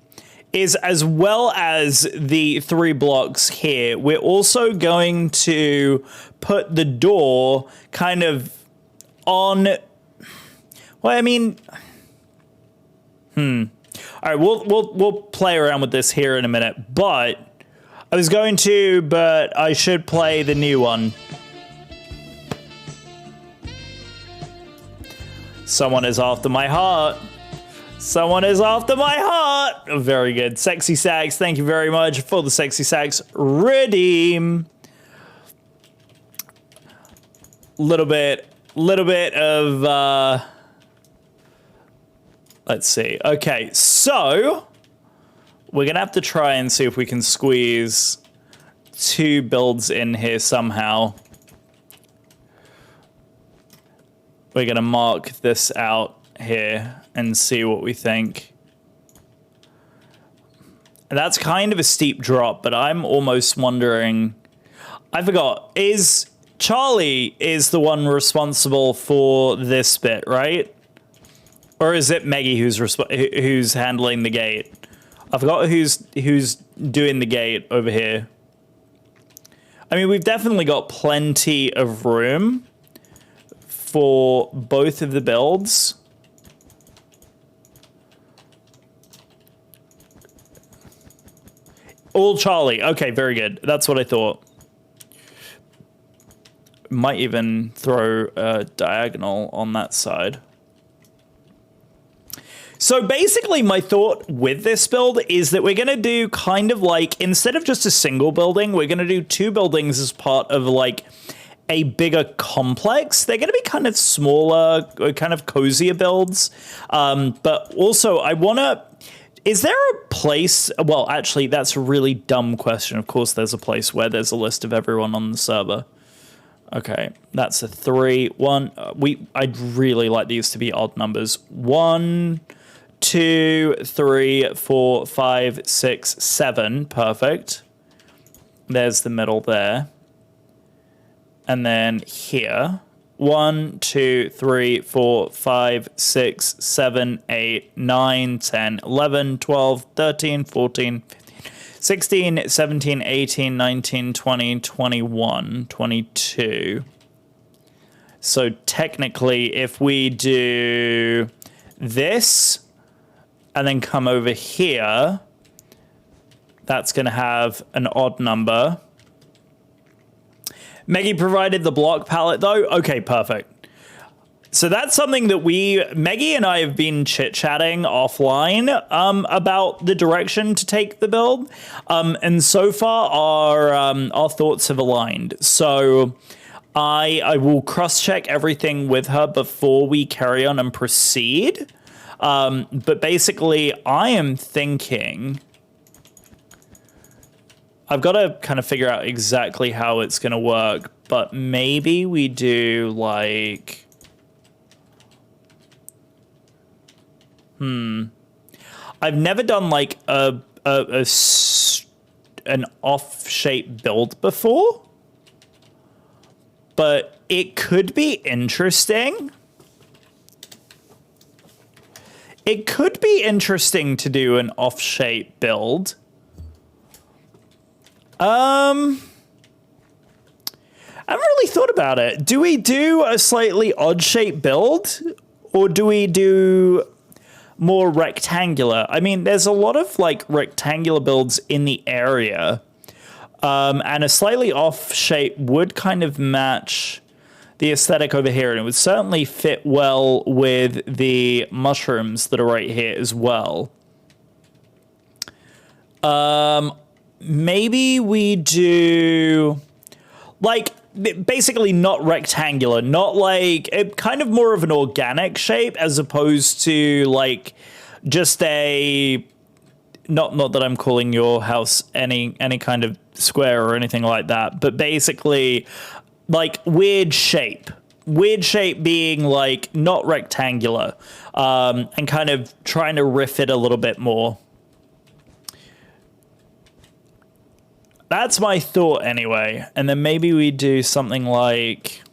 is, as well as the 3 blocks here, we're also going to put the door kind of on... Well, I mean... All right, we'll play around with this here in a minute, but I was going to, but I should play the new one. Someone is after my heart. Someone is after my heart. Very good. Sexy Sax, thank you very much for the Sexy Sax redeem. Little bit of, let's see. Okay, so we're going to have to try and see if we can squeeze 2 builds in here somehow. We're going to mark this out here and see what we think. That's kind of a steep drop, but I'm almost wondering... I forgot. Charlie is the one responsible for this bit, right? Or is it Meggie who's handling the gate? I forgot who's doing the gate over here. I mean, we've definitely got plenty of room for both of the builds. All Charlie. Okay, very good. That's what I thought. Might even throw a diagonal on that side. So basically my thought with this build is that we're going to do kind of like, instead of just a single building, we're going to do 2 buildings as part of like a bigger complex. They're going to be kind of smaller, kind of cozier builds. But also I want to... Is there a place... Well, actually, that's a really dumb question. Of course, there's a place where there's a list of everyone on the server. Okay, that's a 3. 1. I'd really like these to be odd numbers. 1, 2, 3, 4, 5, 6, 7. Perfect. There's the middle there. And then here. 1, 2, 3, 4, 5, 6, 7, 8, 9, 10, 11, 12, 13, 14, 15, 16, 17, 18, 19, 20, 21, 22. So technically, if we do this and then come over here, that's going to have an odd number. Meggie provided the block palette, though. Okay, perfect. So that's something that Meggie and I have been chit-chatting offline about the direction to take the build. And so far, our thoughts have aligned. So I will cross-check everything with her before we carry on and proceed. But basically, I am thinking... I've got to kind of figure out exactly how it's going to work, but maybe we do like... I've never done like an off-shape build before, but it could be interesting. It could be interesting to do an off-shape build. I haven't really thought about it. Do we do a slightly odd-shaped build, or do we do more rectangular? I mean, there's a lot of like rectangular builds in the area, and a slightly off shape would kind of match the aesthetic over here, and it would certainly fit well with the mushrooms that are right here as well. Maybe we do like basically not rectangular, not like kind of more of an organic shape as opposed to like just a not that I'm calling your house any kind of square or anything like that, but basically like weird shape being like not rectangular, and kind of trying to riff it a little bit more. That's my thought anyway. And then maybe we do something like...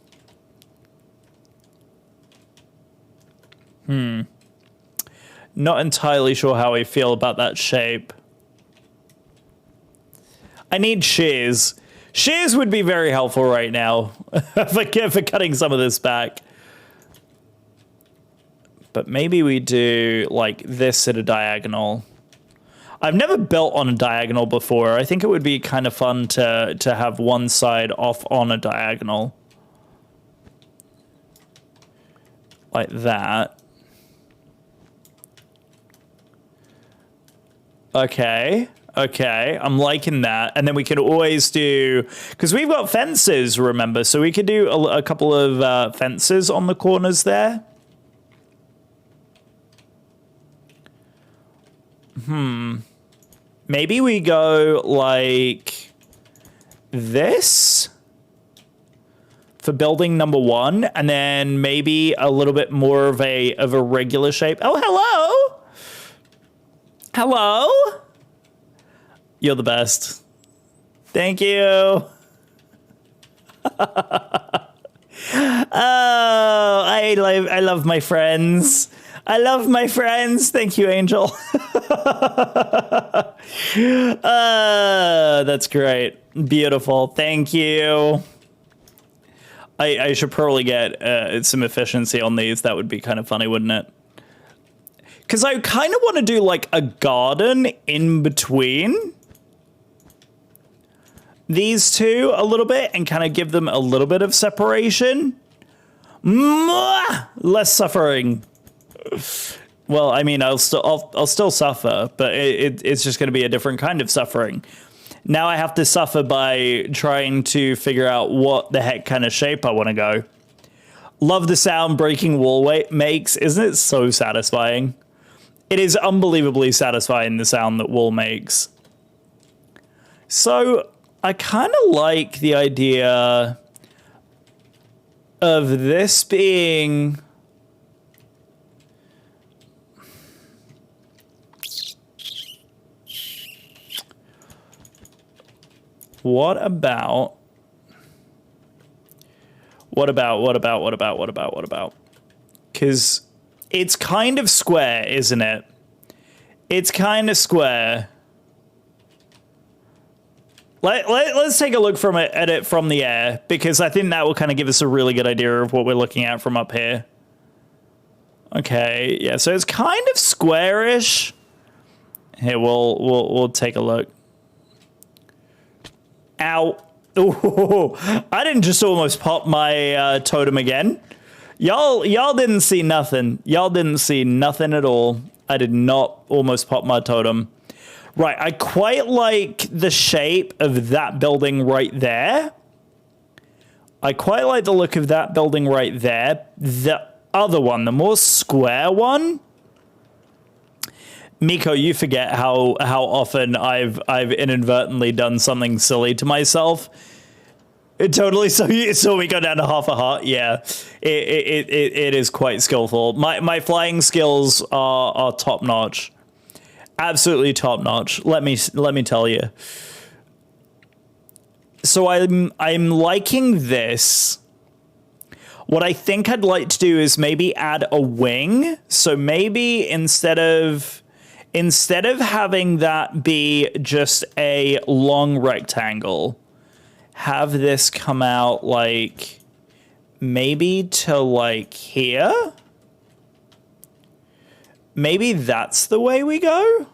Not entirely sure how I feel about that shape. I need shears. Shears would be very helpful right now for cutting some of this back. But maybe we do like this at a diagonal. I've never built on a diagonal before. I think it would be kind of fun to have one side off on a diagonal. Like that. Okay. Okay, I'm liking that. And then we could always do, because we've got fences, remember? So we could do a couple of fences on the corners there. Maybe we go like this for building number 1, and then maybe a little bit more of a regular shape. Oh, hello. Hello. You're the best. Thank you. Oh, I love my friends. I love my friends. Thank you, Angel. That's great. Beautiful. Thank you. I should probably get some efficiency on these. That would be kind of funny, wouldn't it? Because I kind of want to do like a garden in between these two a little bit and kind of give them a little bit of separation. Less suffering. Well, I mean, I'll still suffer, but it's just going to be a different kind of suffering. Now I have to suffer by trying to figure out what the heck kind of shape I want to go. Love the sound breaking wall makes. Isn't it so satisfying? It is unbelievably satisfying, the sound that wool makes. So I kind of like the idea of this being... What about? Because it's kind of square, isn't it? It's kind of square. Let's take a look at it from the air, because I think that will kind of give us a really good idea of what we're looking at from up here. Okay, yeah, so it's kind of squarish. Here, we'll take a look. Ow. Ooh, I didn't just almost pop my totem again. Y'all didn't see nothing. Y'all didn't see nothing at all. I did not almost pop my totem. Right, I quite like the shape of that building right there. I quite like the look of that building right there. The other one, the more square one. Miko, you forget how often I've inadvertently done something silly to myself. It totally. So you saw me go down to half a heart. Yeah, it is quite skillful. My flying skills are top notch. Absolutely top notch. Let me tell you. So I'm liking this. What I think I'd like to do is maybe add a wing. So maybe instead of having that be just a long rectangle, have this come out like maybe to like here. Maybe that's the way we go.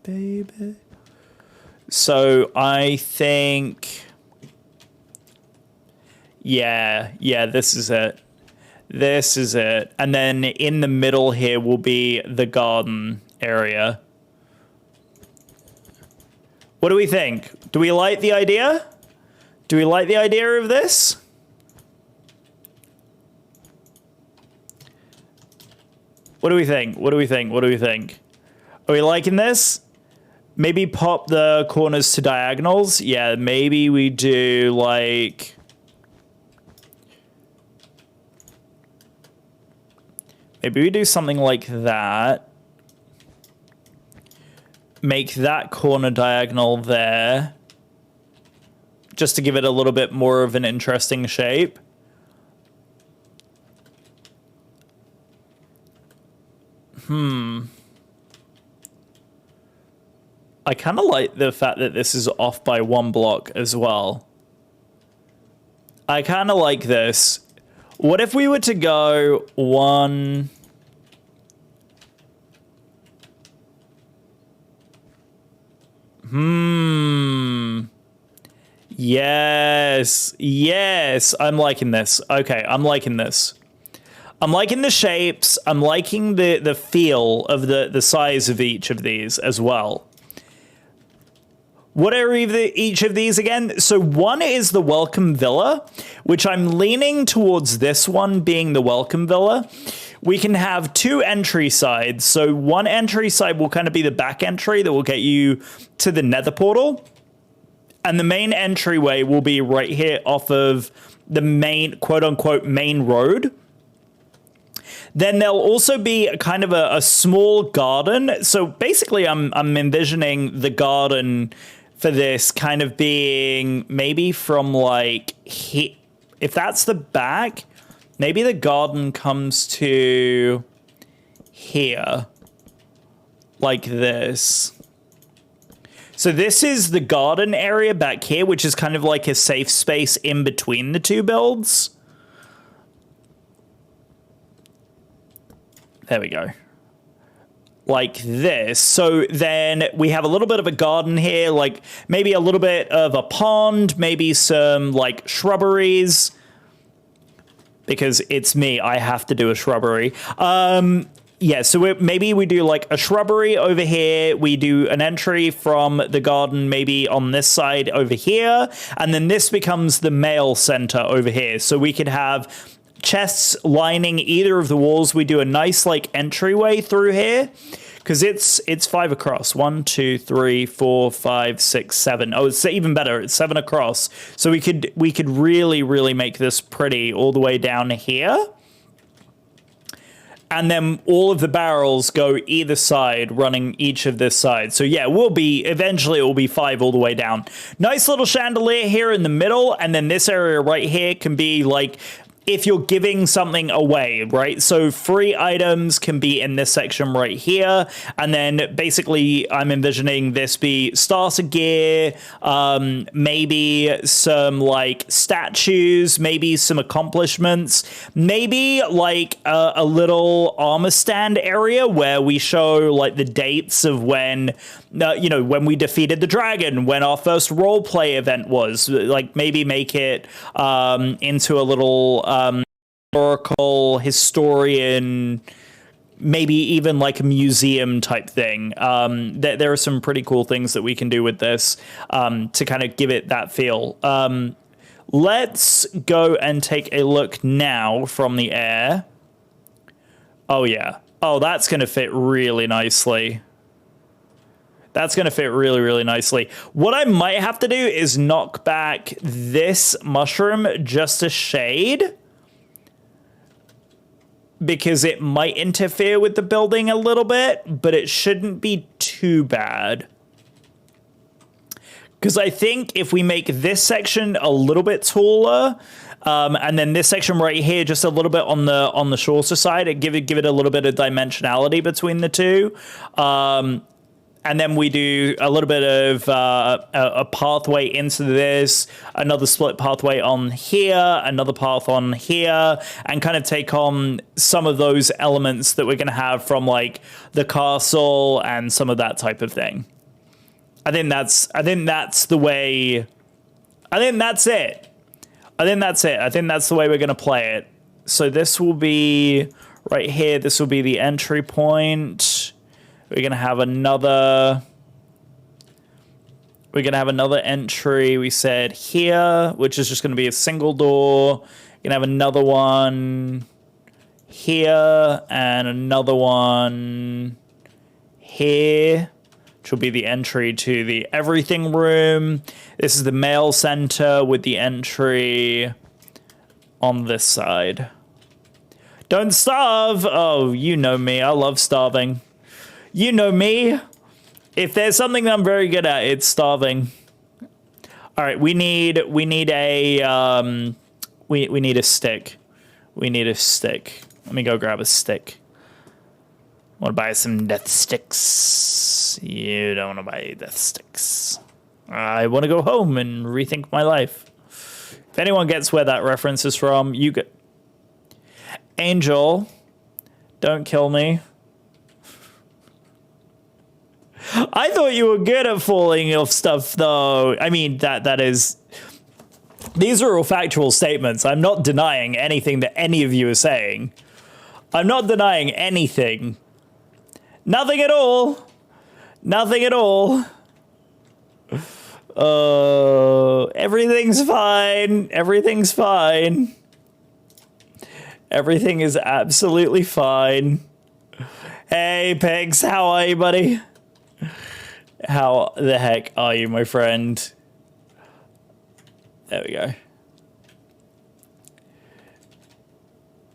Baby. So I think, yeah, this is it. This is it. And then in the middle here will be the garden area. What do we think? Do we like the idea? Do we like the idea of this? What do we think? What do we think? What do we think? Are we liking this? Maybe pop the corners to diagonals. Yeah, maybe we do like... Maybe we do something like that. Make that corner diagonal there. Just to give it a little bit more of an interesting shape. I kind of like the fact that this is off by 1 block as well. I kind of like this. What if we were to go 1... Yes. Yes. I'm liking this. Okay, I'm liking this. I'm liking the shapes. I'm liking the feel of the size of each of these as well. What are each of these again? So one is the Welcome Villa, which I'm leaning towards this one being the Welcome Villa. We can have 2 entry sides. So one entry side will kind of be the back entry that will get you to the Nether portal. And the main entryway will be right here off of the main, quote unquote, main road. Then there'll also be a kind of a small garden. So basically I'm envisioning the garden for this kind of being maybe from like here. If that's the back, maybe the garden comes to here like this. So this is the garden area back here, which is kind of like a safe space in between the 2 builds. There we go. Like this. So then we have a little bit of a garden here, like maybe a little bit of a pond, maybe some like shrubberies. Because it's me, I have to do a shrubbery. Yeah, so maybe we do like a shrubbery over here. We do an entry from the garden maybe on this side over here. And then this becomes the mail center over here. So we could have chests lining either of the walls. We do a nice like entryway through here. Because it's 5 across. 1, 2, 3, 4, 5, 6, 7. Oh, it's even better. It's 7 across. So we could really, really make this pretty all the way down here. And then all of the barrels go either side, running each of this side. So yeah, eventually it will be 5 all the way down. Nice little chandelier here in the middle. And then this area right here can be like, if you're giving something away, right? So free items can be in this section right here. And then basically I'm envisioning this be starter gear, maybe some like statues, maybe some accomplishments, maybe like a little armor stand area where we show like the dates of when, when we defeated the dragon, when our first roleplay event was, like maybe make it into a little historian, maybe even like a museum type thing. There are some pretty cool things that we can do with this to kind of give it that feel. Let's go and take a look now from the air. Oh, yeah. Oh, that's going to fit really nicely. That's going to fit really, really nicely. What I might have to do is knock back this mushroom just a shade, because it might interfere with the building a little bit, but it shouldn't be too bad. Because I think if we make this section a little bit taller, and then this section right here just a little bit on the shorter side, it give it a little bit of dimensionality between the two. And then we do a little bit of a pathway into this, another split pathway on here, another path on here, and kind of take on some of those elements that we're going to have from like the castle and some of that type of thing. I think that's the way. I think that's it. I think that's the way we're going to play it. So this will be right here. This will be the entry point. We're going to have another entry, we said here, which is just going to be a single door. You're going to have another one here and another one here, which will be the entry to the everything room. This is the mail center with the entry on this side. Don't starve. Oh, you know me. I love starving. You know me. If there's something that I'm very good at, it's starving. All right, we need a we need a stick. We need a stick. Let me go grab a stick. Want to buy some death sticks? You don't want to buy death sticks. I want to go home and rethink my life. If anyone gets where that reference is from, you get... Angel, don't kill me. I thought you were good at falling off stuff, though. I mean, that is... These are all factual statements. I'm not denying anything that any of you are saying. I'm not denying anything. Nothing at all. Nothing at all. Everything's fine. Everything's fine. Everything is absolutely fine. Hey, Pigs, how are you, buddy? How the heck are you, my friend? There we go.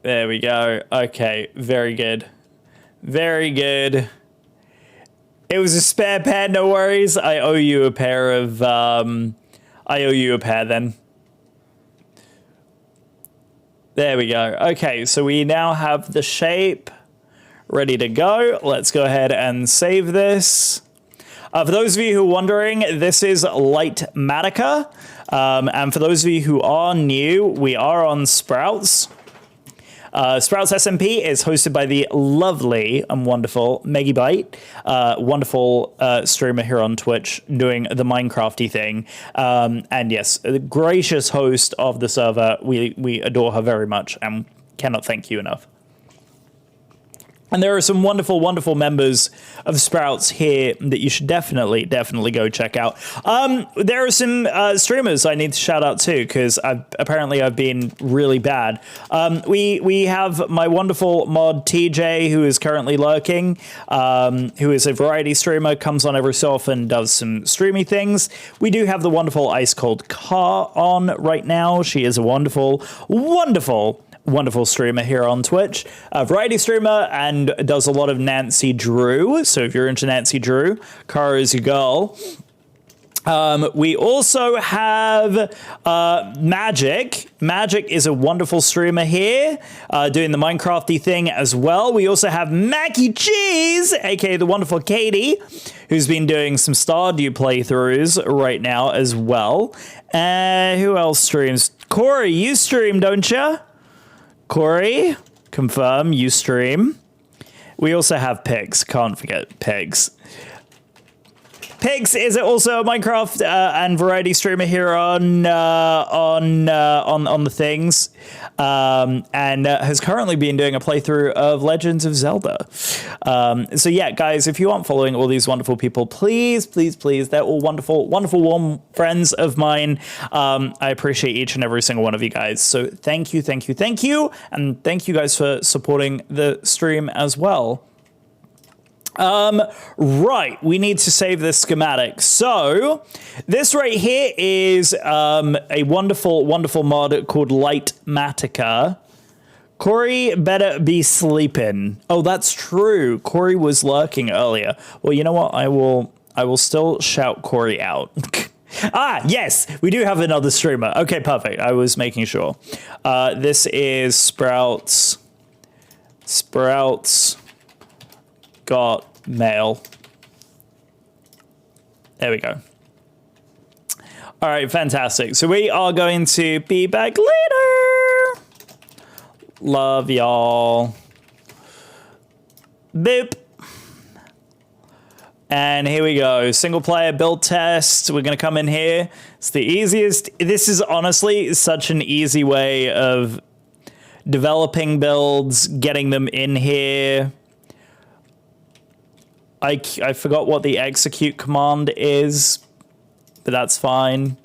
There we go. Okay, very good. Very good. It was a spare pair, no worries. I owe you a pair of, I owe you a pair then. There we go. Okay, so we now have the shape ready to go. Let's go ahead and save this. For those of you who are wondering, this is Light Matica. And for those of you who are new, we are on Sprouts. Sprouts SMP is hosted by the lovely and wonderful Megabyte, wonderful streamer here on Twitch doing the Minecrafty thing. And yes, the gracious host of the server. We adore her very much and cannot thank you enough. And there are some wonderful, wonderful members of Sprouts here that you should definitely go check out. There are some streamers I need to shout out too, because apparently I've been really bad. We have my wonderful mod TJ, who is currently lurking, who is a variety streamer, comes on every so often, does some streamy things. We do have the wonderful Ice Cold Car on right now. She is a wonderful, wonderful streamer here on Twitch, a variety streamer, and does a lot of Nancy Drew. So if you're into Nancy Drew, Cara is your girl. We also have Magic. Magic is a wonderful streamer here, doing the Minecrafty thing as well. We also have Mackie Cheese, aka the wonderful Katie, who's been doing some Stardew playthroughs right now as well. Who else streams? Corey, you stream, don't you? Corey, confirm you stream. We also have Pigs. Can't forget Pigs. Pigs is also a Minecraft and variety streamer here on the things, and has currently been doing a playthrough of Legends of Zelda. So yeah, guys, if you aren't following all these wonderful people, please, they're all wonderful, warm friends of mine. I appreciate each and every single one of you guys. So thank you, and thank you guys for supporting the stream as well. Right, we need to save this schematic. So this right here is a wonderful mod called Light Matica. Corey better be sleeping. Oh, that's true. Corey was lurking earlier. Well, you know what? I will still shout Corey out. Ah, yes, we do have another streamer. Okay, perfect. I was making sure. This is Sprouts got mail. There we go. All right, fantastic. So we are going to be back later. Love y'all. Boop. And here we go. Single player build test. We're going to come in here. It's the easiest. This is honestly such an easy way of developing builds, getting them in here. I forgot what the execute command is, but that's fine.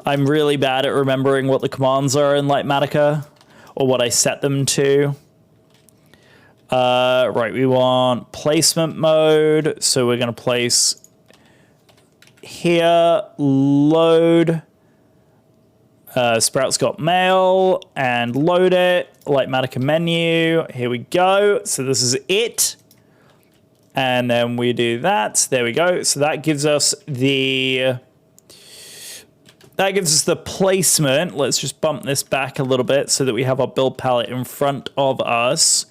I'm really bad at remembering what the commands are in Light Matica, or what I set them to. Right, we want placement mode, so we're going to place here, load, Sprouts got mail, and load it, Light Matica menu, here we go. So this is it. And then we do that. There we go. So that gives us the placement. Let's just bump this back a little bit so that we have our build palette in front of us.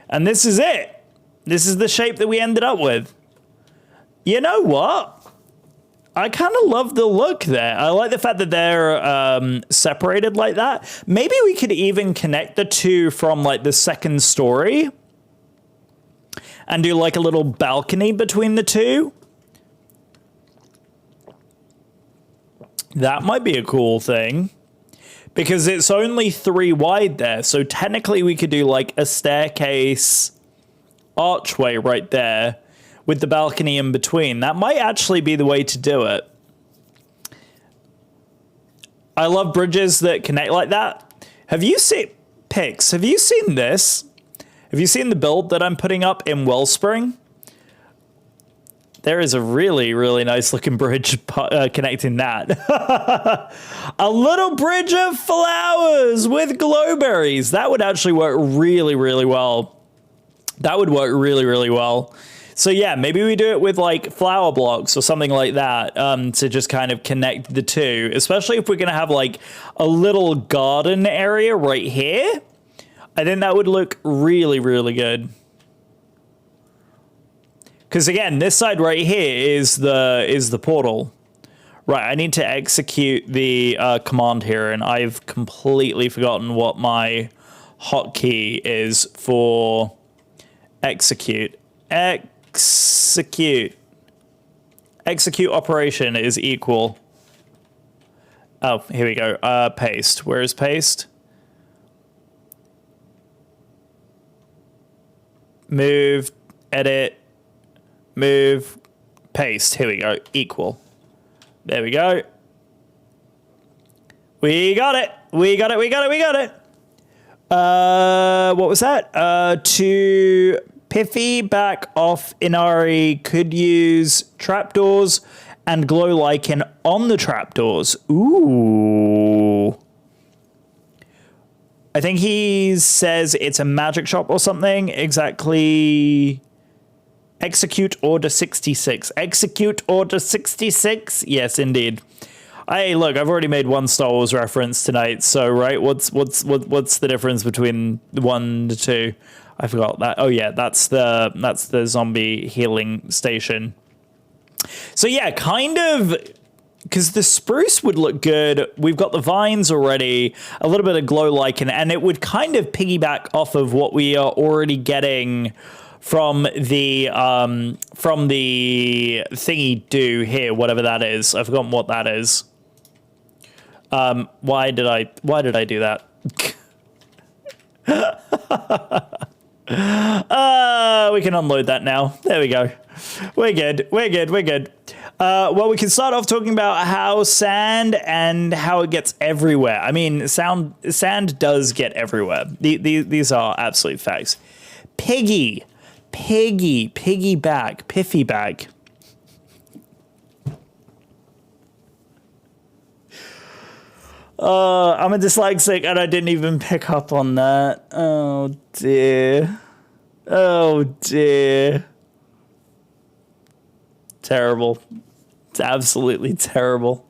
And this is it. This is the shape that we ended up with. You know what? I kind of love the look there. I like the fact that they're separated like that. Maybe we could even connect the two from like the second story and do like a little balcony between the two. That might be a cool thing because it's only 3 wide there. So technically we could do like a staircase archway right there with the balcony in between. That might actually be the way to do it. I love bridges that connect like that. Have you seen pics? Have you seen this? Have you seen the build that I'm putting up in Wellspring? There is a really, really nice looking bridge connecting that. A little bridge of flowers with glowberries. That would actually work really, really well. That would work really, really well. So yeah, maybe we do it with like flower blocks or something like that to just kind of connect the two, especially if we're going to have like a little garden area right here. I think that would look really, really good. Because again, this side right here is the portal. Right, I need to execute the command here, and I've completely forgotten what my hotkey is for execute. Execute operation is equal. Oh, here we go. Paste. Where is paste? Move, edit, move, paste. Here we go. Equal. There we go. We got it. We got it. We got it. We got it. What was that? To Piffy back off Inari could use trapdoors and glow lichen on the trapdoors. Ooh. I think he says it's a magic shop or something. Exactly. Execute order 66. Execute order 66. Yes, indeed. Hey, look, I've already made one Star Wars reference tonight. So, right, what's the difference between 1 to 2? I forgot that. Oh yeah, that's the zombie healing station. So yeah, kind of, because the spruce would look good. We've got the vines already, a little bit of glow lichen, and it would kind of piggyback off of what we are already getting from the thingy do here, whatever that is. I've forgotten what that is. Why did I do that? We can unload that now. There we go. We're good. We're good. We're good. Well, we can start off talking about how sand and how it gets everywhere. I mean, sand does get everywhere. These are absolute facts. Piggy bag, Piffy bag. I'm a dyslexic and I didn't even pick up on that. Oh dear. Oh dear. Terrible. It's absolutely terrible.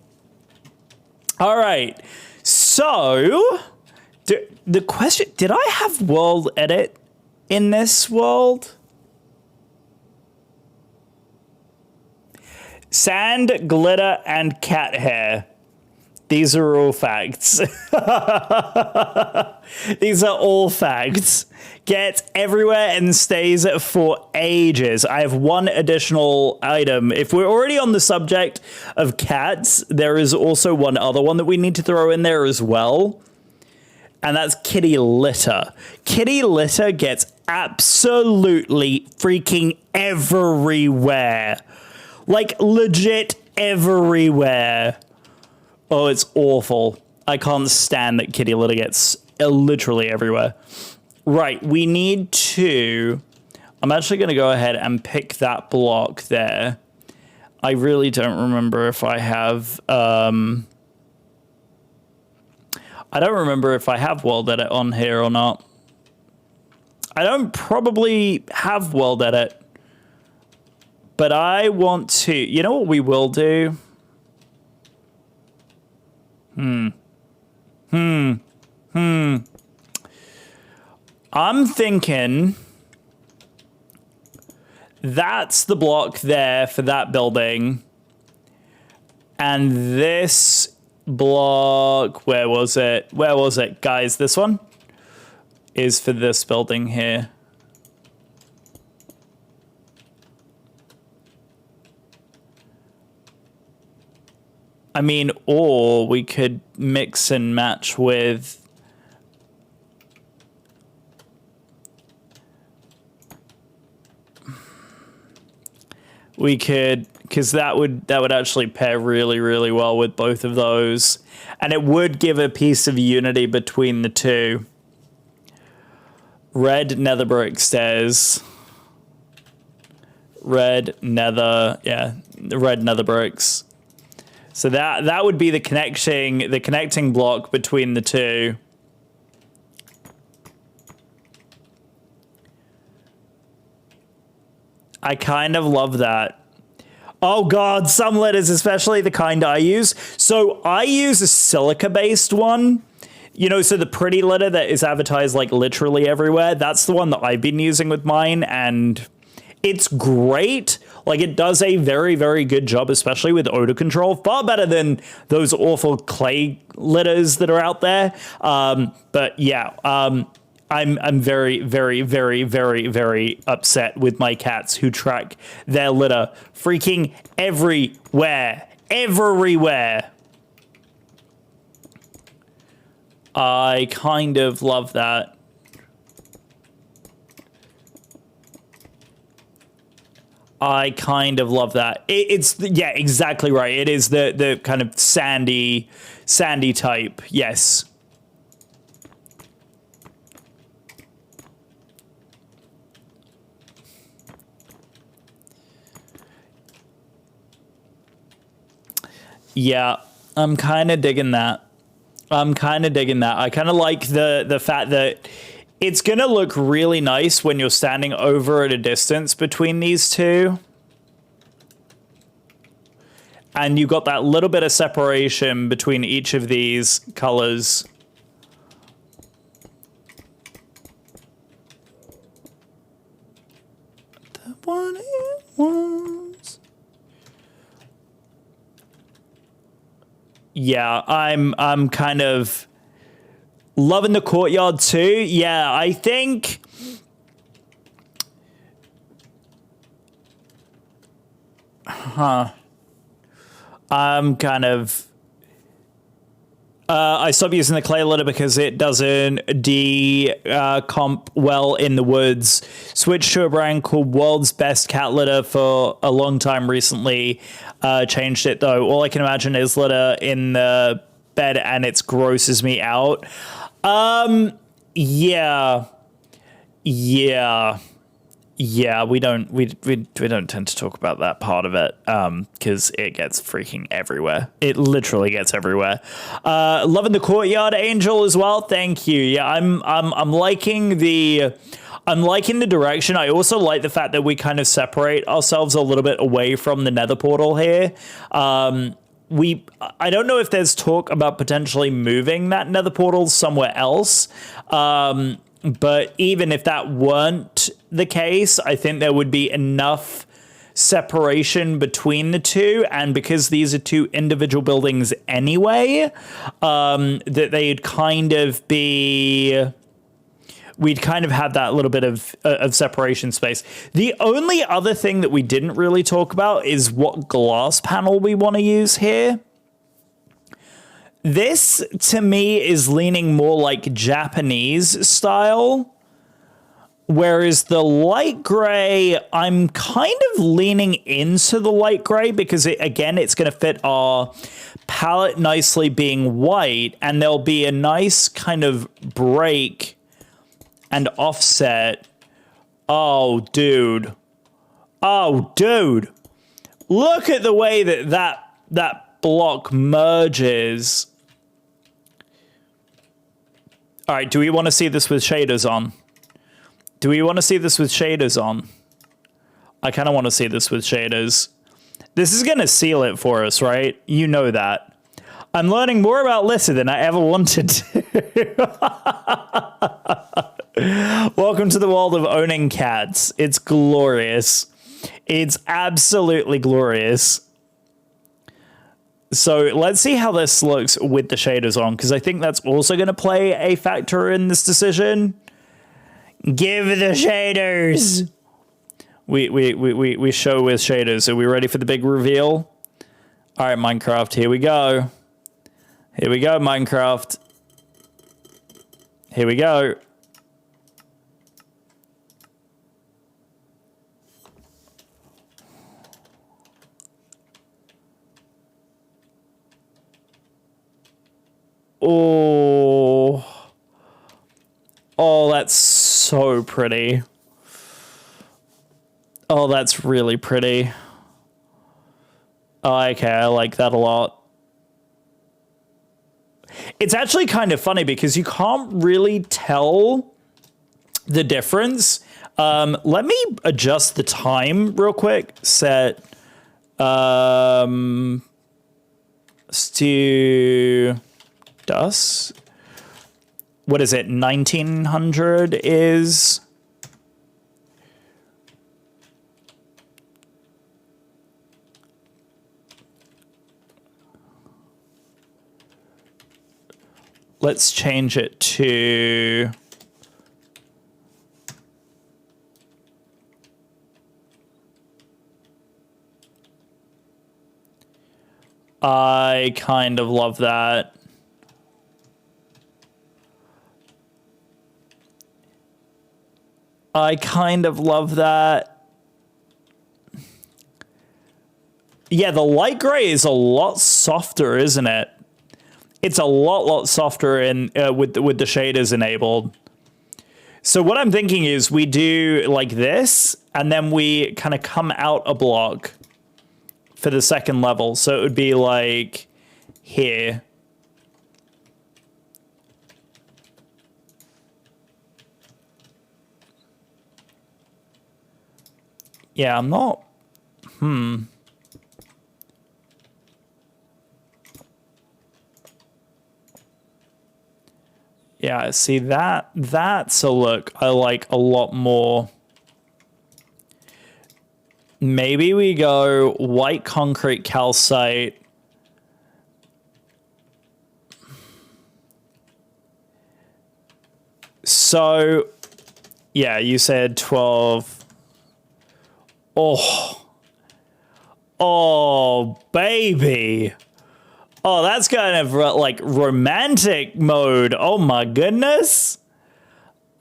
All right. So, the question, did I have world edit in this world? Sand, glitter, and cat hair. These are all facts. These are all facts. Gets everywhere and stays for ages. I have one additional item. If we're already on the subject of cats, there is also one other one that we need to throw in there as well. And that's kitty litter. Kitty litter gets absolutely freaking everywhere. Like legit everywhere. Oh, it's awful. I can't stand that kitty litter gets literally everywhere. Right, we need to... I'm actually going to go ahead and pick that block there. I really don't remember if I have... I don't remember if I have world edit on here or not. I don't probably have world edit. But I want to... You know what we will do? I'm thinking that's the block there for that building. And this block, where was it? Where was it, guys? This one is for this building here. I mean, or we could mix and match with... We could, because that would actually pair really, really well with both of those. And it would give a piece of unity between the two. Red nether brick stairs. Red nether, yeah, the red nether bricks. So that would be the connecting block between the two. I kind of love that. Oh God, some letters, especially the kind I use. So I use a silica-based one. You know, so the pretty letter that is advertised like literally everywhere, that's the one that I've been using with mine, and it's great. Like, it does a very, very good job, especially with odor control. Far better than those awful clay litters that are out there. But yeah, I'm very, very, very, very, very upset with my cats who track their litter freaking everywhere. Everywhere. I kind of love that. I kind of love that. It's yeah, exactly right. It is the kind of sandy type. Yes. Yeah, I'm kind of digging that. I kind of like the fact that it's going to look really nice when you're standing over at a distance between these two. And you got that little bit of separation between each of these colors. The one it was. Yeah, I'm kind of loving the courtyard too. Yeah, I think I'm kind of I stopped using the clay litter because it doesn't comp well in the woods. Switched to a brand called World's Best Cat Litter for a long time recently. Changed it though. All I can imagine is litter in the bed and it grosses me out. Yeah, we don't tend to talk about that part of it because it gets freaking everywhere. It literally gets everywhere. Loving the courtyard, Angel, as well. Thank you. Yeah, I'm liking the direction. I also like the fact that we kind of separate ourselves a little bit away from the nether portal here. I don't know if there's talk about potentially moving that nether portal somewhere else. But even if that weren't the case, I think there would be enough separation between the two. And because these are two individual buildings anyway, that they'd kind of be... We'd kind of have that little bit of separation space. The only other thing that we didn't really talk about is what glass panel we want to use here. This, to me, is leaning more like Japanese style, whereas the light gray, I'm kind of leaning into the light gray because, it's going to fit our palette nicely being white, and there'll be a nice kind of break and offset. Oh, dude. Look at the way that block merges. All right, do we want to see this with shaders on? I kind of want to see this with shaders. This is going to seal it for us, right? You know that. I'm learning more about litter than I ever wanted to. Welcome to the world of owning cats. It's glorious. It's absolutely glorious. So let's see how this looks with the shaders on, because I think that's also going to play a factor in this decision. Give the shaders. We show with shaders. Are we ready for the big reveal? All right, Minecraft, here we go. Here we go, Minecraft. Here we go. Oh. Oh, that's so pretty. Oh, that's really pretty. Oh, okay, I like that a lot. It's actually kind of funny because you can't really tell the difference. Let me adjust the time real quick. Set to dusk. What is it? 1900 is. Let's change it to. I kind of love that. I kind of love that. Yeah, the light gray is a lot softer, isn't it? It's a lot softer in with the shaders enabled. So what I'm thinking is we do like this, and then we kind of come out a block for the second level. So it would be like here. Yeah, I'm not. Yeah, see that's a look I like a lot more. Maybe we go white concrete calcite. So, yeah, you said 12. Oh. Oh, baby. Oh, that's kind of like romantic mode. Oh my goodness.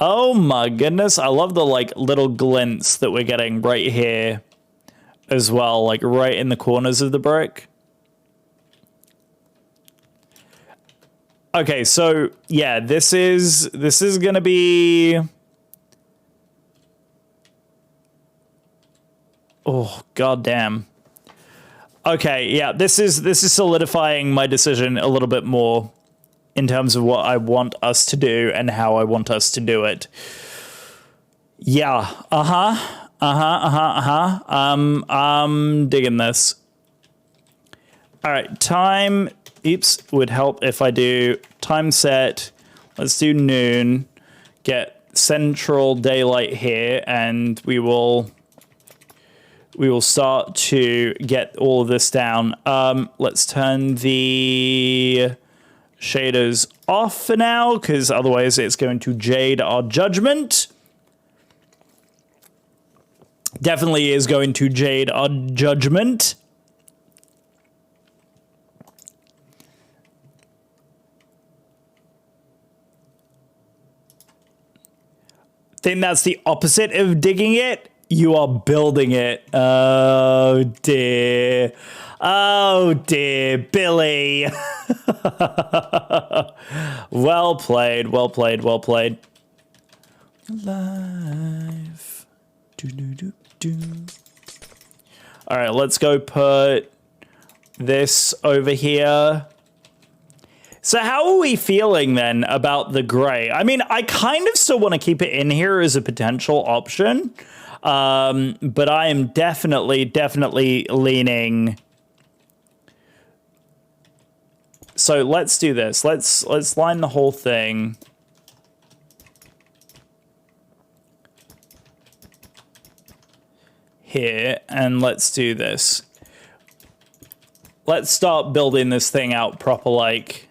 Oh my goodness. I love the like little glints that we're getting right here as well, like right in the corners of the brick. Okay, so yeah, this is going to be. Oh, goddamn. Okay, yeah, this is solidifying my decision a little bit more in terms of what I want us to do and how I want us to do it. Yeah, I'm digging this. All right, time, oops, would help if I do time set. Let's do noon, get central daylight here, and we will start to get all of this down. Let's turn the shaders off for now, because otherwise it's going to jade our judgment. Definitely is going to jade our judgment. Think that's the opposite of digging it. You are building it. Oh, dear. Oh, dear. Billy. Well played. Well played. Well played. Live. Do. All right, let's go put this over here. So how are we feeling then about the gray? I mean, I kind of still want to keep it in here as a potential option. But I am definitely leaning. So let's do this. Let's line the whole thing. here, and let's do this. Let's start building this thing out proper like,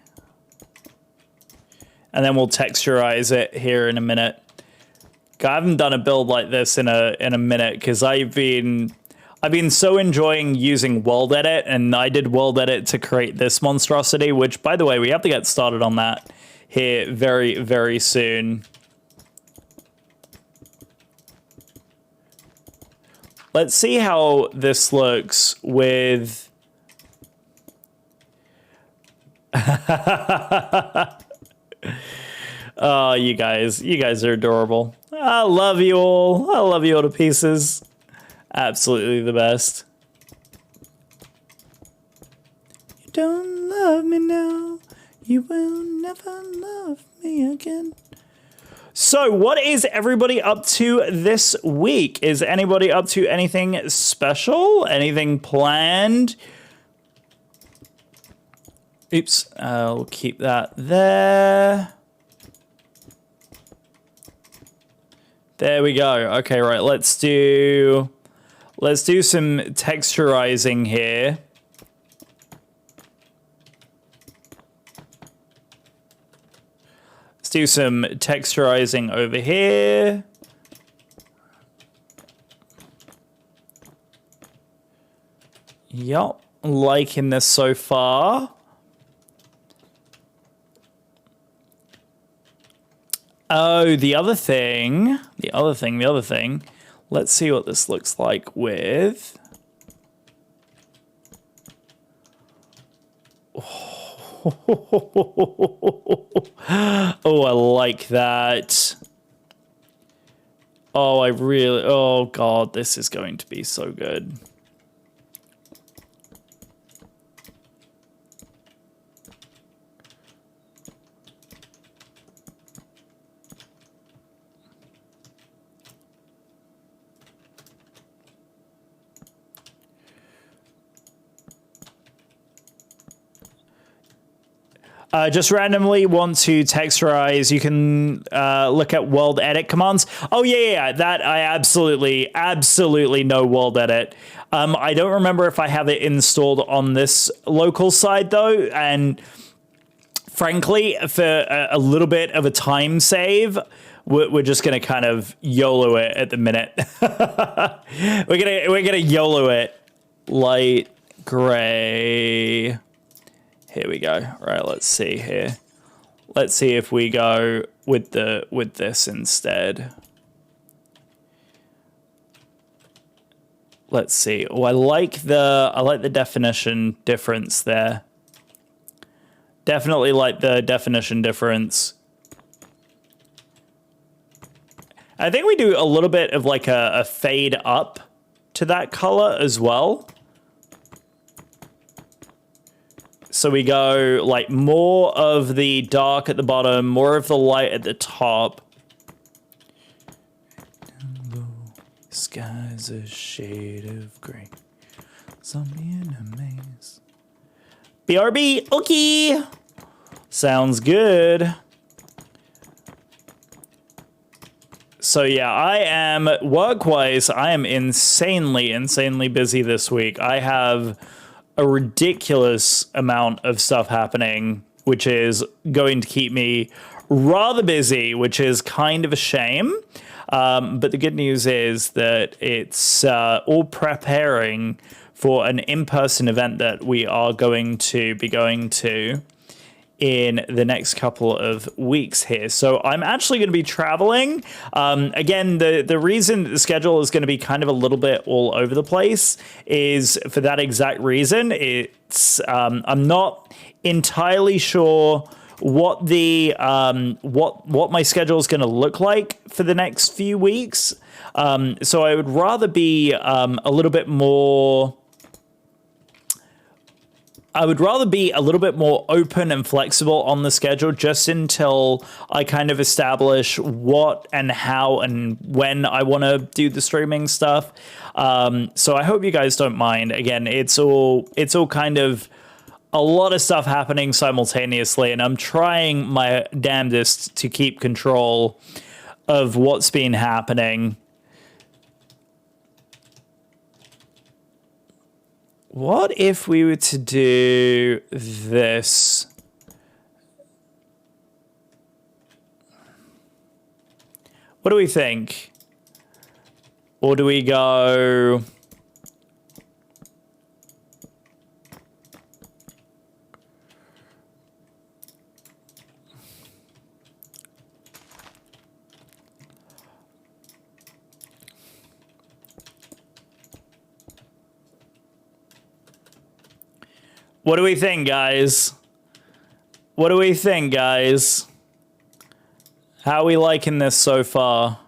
and then we'll texturize it here in a minute. I haven't done a build like this in a minute because I've been so enjoying using World Edit, and I did World Edit to create this monstrosity, which, by the way, we have to get started on that here very, very soon. Let's see how this looks with... Oh, you guys are adorable. I love you all. I love you all to pieces. Absolutely the best. You don't love me now. You will never love me again. So what is everybody up to this week? Is anybody up to anything special? Anything planned? Oops, I'll keep that there. There we go. Okay, right, let's do some texturizing here. Let's do some texturizing over here. Yup, liking this so far. Oh, the other thing. Let's see what this looks like with... Oh, I like that. Oh, God, this is going to be so good. Just randomly want to texturize. You can look at world edit commands. Oh, yeah, that I absolutely know world edit. I don't remember if I have it installed on this local side, though. And frankly, for a little bit of a time save, we're just going to kind of YOLO it at the minute. We're gonna YOLO it. Light gray. Here we go. Right, let's see here. Let's see if we go with this instead. Let's see. Oh, I like the definition difference there. Definitely like the definition difference. I think we do a little bit of like a fade up to that color as well. So we go like more of the dark at the bottom, more of the light at the top. Sky's a shade of gray. Zombie in a maze. BRB, okay. Sounds good. So yeah, I am work-wise, I am insanely busy this week. I have a ridiculous amount of stuff happening, which is going to keep me rather busy, which is kind of a shame. But the good news is that it's all preparing for an in-person event that we are going to be going to in the next couple of weeks here. So I'm actually going to be traveling. Again, the reason the schedule is going to be kind of a little bit all over the place is for that exact reason. It's I'm not entirely sure what the what my schedule is going to look like for the next few weeks. So I would rather be a little bit more open and flexible on the schedule just until I kind of establish what and how and when I want to do the streaming stuff. So I hope you guys don't mind. Again, it's all kind of a lot of stuff happening simultaneously, and I'm trying my damnedest to keep control of what's been happening. What if we were to do this? What do we think? Or do we go... What do we think, guys? What do we think, guys? How are we liking this so far?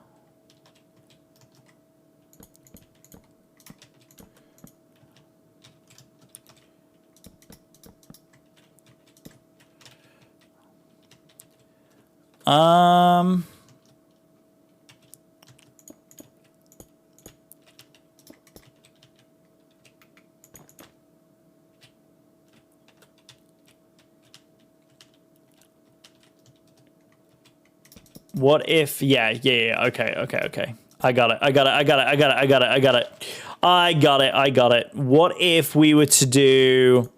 What if, yeah, okay. I got it. What if we were to do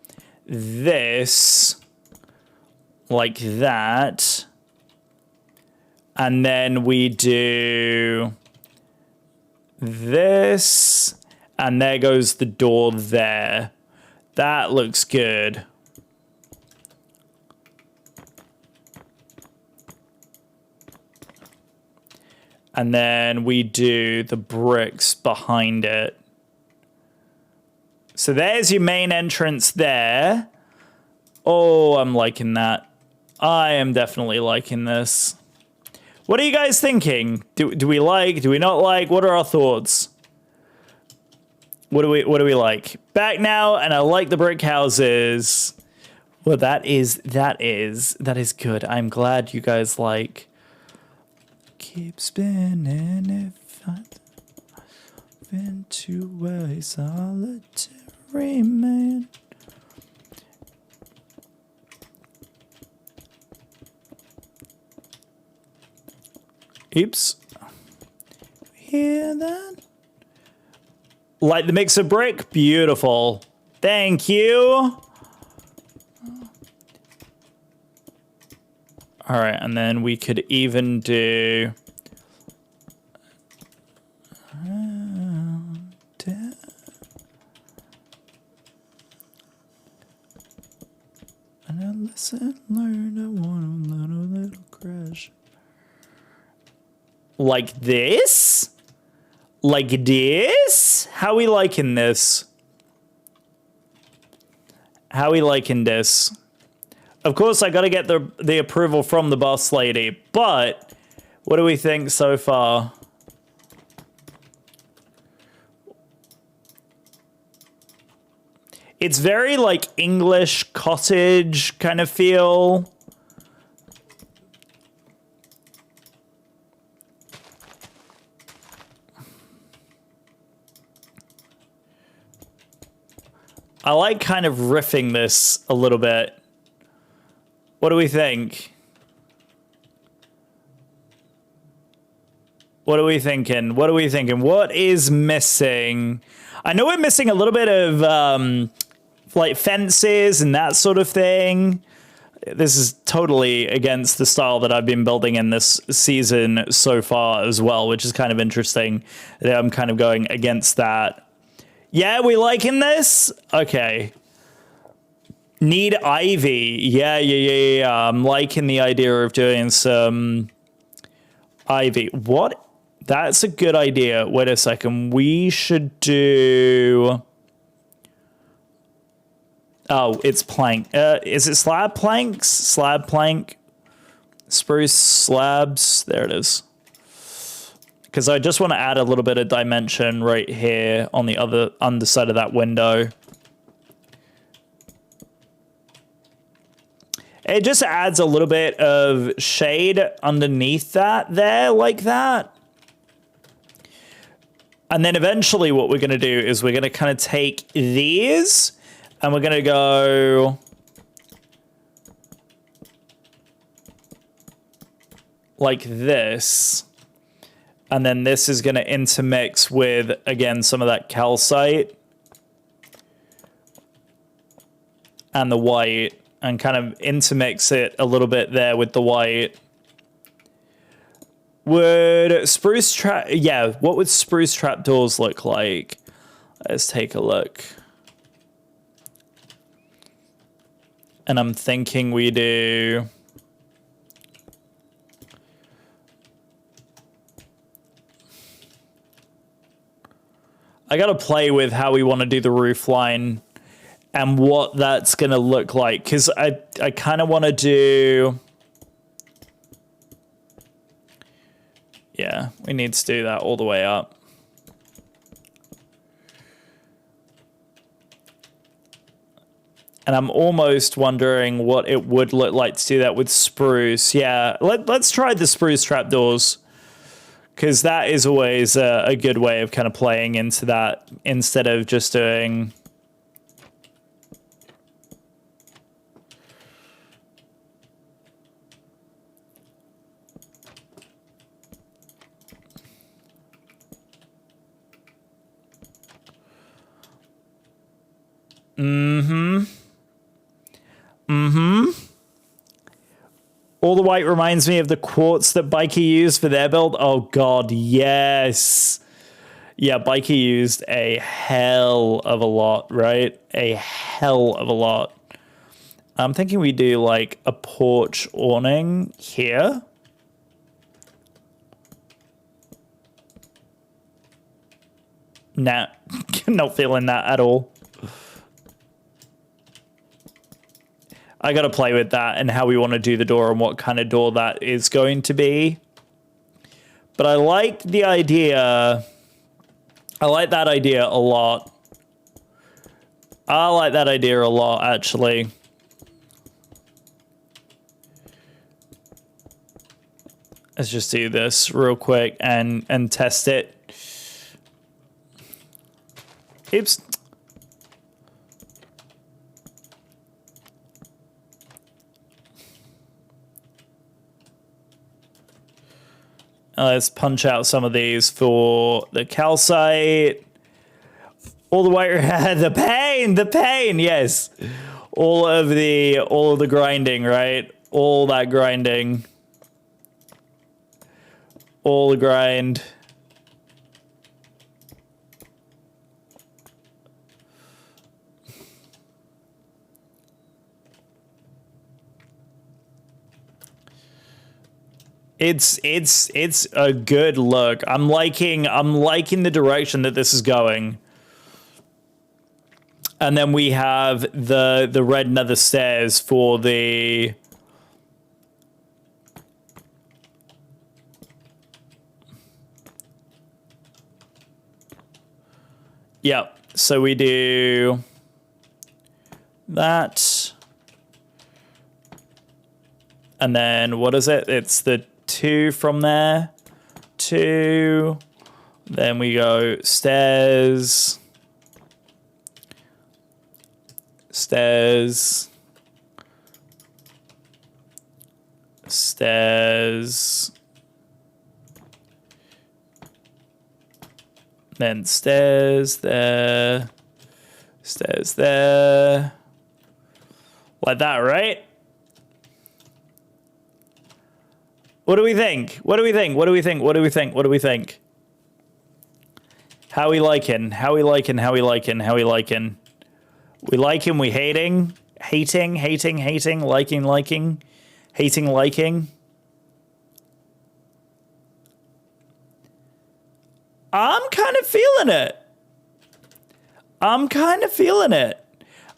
this like that, and then we do this, and there goes the door there. That looks good. And then we do the bricks behind it. So there's your main entrance there. Oh, I'm liking that. I am definitely liking this. What are you guys thinking? Do we like? Do we not like? What are our thoughts? What do we like? Back now, and I like the brick houses. Well, that is good. I'm glad you guys like. Keep spinning if I've been to a solitary man. Oops. Hear that? Like the mix of brick? Beautiful. Thank you. All right, and then we could even do... And I listen, learn, I want a little crash. Like this? Like this? How we liking this? How we liking this? Of course, I got to get the approval from the boss lady, but what do we think so far? It's very like English cottage kind of feel. I like kind of riffing this a little bit. What do we think? What are we thinking? What are we thinking? What is missing? I know we're missing a little bit of like fences and that sort of thing. This is totally against the style that I've been building in this season so far as well, which is kind of interesting that I'm kind of going against that. Yeah, we liking this? Okay. Need ivy. Yeah. I'm liking the idea of doing some ivy. What? That's a good idea. Wait a second. We should do... Oh, it's plank. Is it slab planks? Slab plank? Spruce slabs? There it is. Because I just want to add a little bit of dimension right here on the other underside of that window. It just adds a little bit of shade underneath that there, like that. And then eventually what we're going to do is we're going to kind of take these and we're going to go like this. And then this is going to intermix with, again, some of that calcite. and the white and kind of intermix it a little bit there with the white. Would spruce trap... Yeah, what would spruce trapdoors look like? Let's take a look. And I'm thinking we do... I gotta play with how we want to do the roof line and what that's gonna look like, because I kind of want to do... Yeah, we need to do that all the way up. And I'm almost wondering what it would look like to do that with spruce. Yeah, let's try the spruce trapdoors, because that is always a good way of kind of playing into that instead of just doing... All the white reminds me of the quartz that Biker used for their build. Oh god, yes. Yeah, Biker used a hell of a lot, right? A hell of a lot. I'm thinking we do like a porch awning here. Nah, not feeling that at all. I got to play with that and how we want to do the door and what kind of door that is going to be. But I like the idea. I like that idea a lot. I like that idea a lot, actually. Let's just do this real quick and test it. Oops. Let's punch out some of these for the calcite. All the white, the pain, yes. All of the grinding, right? All that grinding. All the grind. It's a good look. I'm liking the direction that this is going. And then we have the red nether stairs for the... Yep. So we do that. And then what is it? It's the 2 from there. 2. Then we go stairs. Stairs. Stairs. Then stairs there. Stairs there. Like that, right? What do we think? What do we think? What do we think? What do we think? What do we think? How we liking? How we liking? How we liking? How we liking? We liking? We hating? Hating? Hating? Hating? Liking? Liking? Hating? Liking? I'm kind of feeling it. I'm kind of feeling it.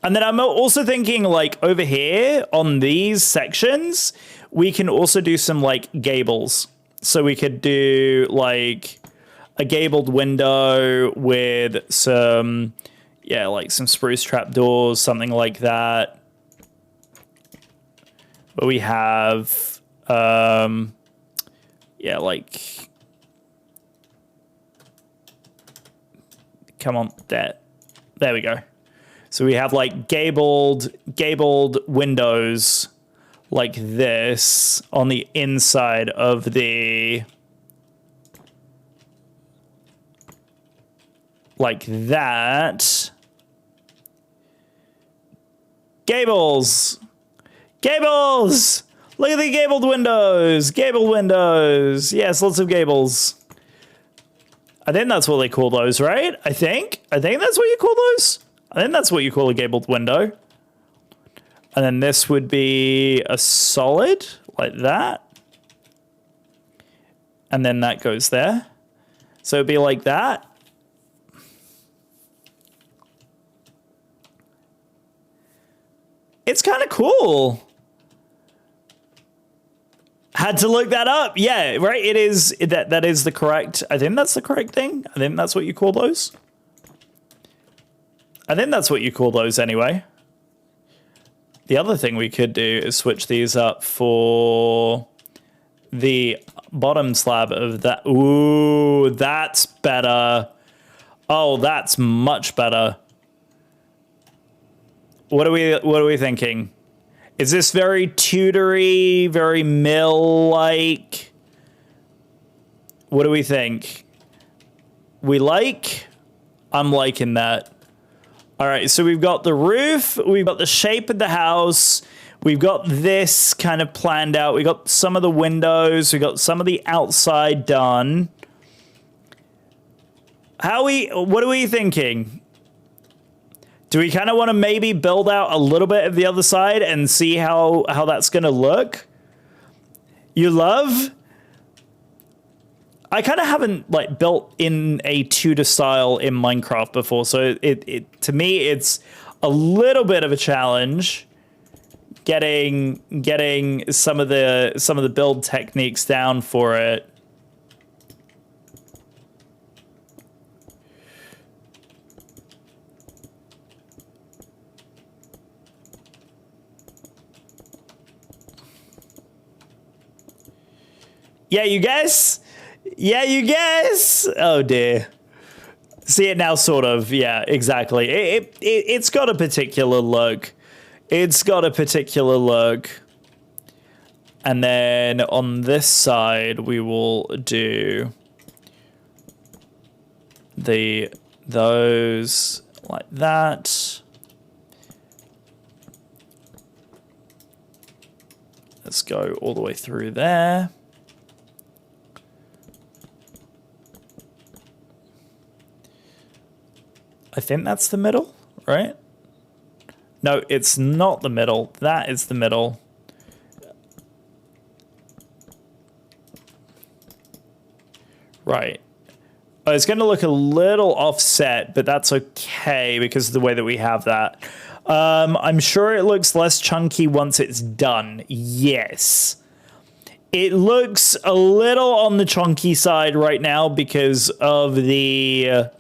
And then I'm also thinking, like, over here on these sections, we can also do some, like, gables. So we could do, like, a gabled window with some, yeah, like some spruce trapdoors, something like that. But we have, yeah, like, come on, there we go. So we have like gabled windows like this on the inside of the, like that. Gables. Gables! Look at the gabled windows. Gabled windows. Yes, lots of gables. I think that's what they call those, right? I think that's what you call those. I think that's what you call a gabled window. And then this would be a solid, like that. And then that goes there. So it'd be like that. It's kind of cool. Had to look that up. Yeah, right. It is that is the correct. I think that's the correct thing. I think that's what you call those. I think that's what you call those anyway. The other thing we could do is switch these up for the bottom slab of that. Ooh, that's better. Oh, that's much better. What are we thinking? Is this very Tudory, very mill-like? What do we think? We like? I'm liking that. All right, so we've got the roof, we've got the shape of the house, we've got this kind of planned out, we got some of the windows, we got some of the outside done. What are we thinking? Do we kind of want to maybe build out a little bit of the other side and see how that's going to look? You love? I kind of haven't like built in a Tudor style in Minecraft before, so it to me it's a little bit of a challenge getting some of the build techniques down for it. Yeah, you guess? Yeah, you guess? Oh, dear. See it now, sort of. Yeah, exactly. It's got a particular look. It's got a particular look. And then on this side, we will do those like that. Let's go all the way through there. I think that's the middle, right? No, it's not the middle. That is the middle. Right. Oh, it's going to look a little offset, but that's okay because of the way that we have that. I'm sure it looks less chunky once it's done. Yes. It looks a little on the chunky side right now because of the...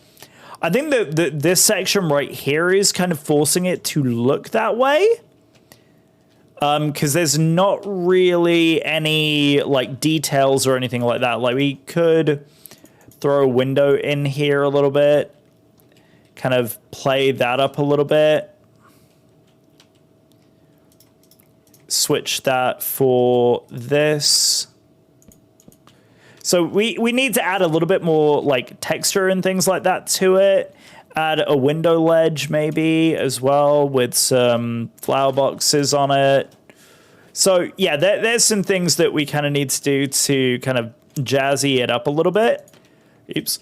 I think that this section right here is kind of forcing it to look that way. Because there's not really any like details or anything like that. Like we could throw a window in here a little bit. Kind of play that up a little bit. Switch that for this. So we need to add a little bit more like texture and things like that to it. Add a window ledge maybe as well with some flower boxes on it. So yeah, there's some things that we kind of need to do to kind of jazzy it up a little bit. Oops.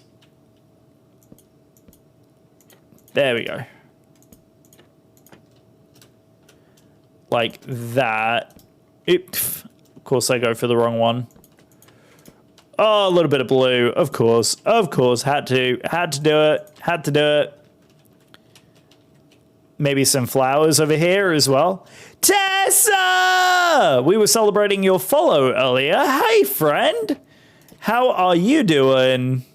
There we go. Like that. Oops. Of course I go for the wrong one. Oh, a little bit of blue, of course, had to do it. Maybe some flowers over here as well. Tessa! We were celebrating your follow earlier. Hey, friend. How are you doing?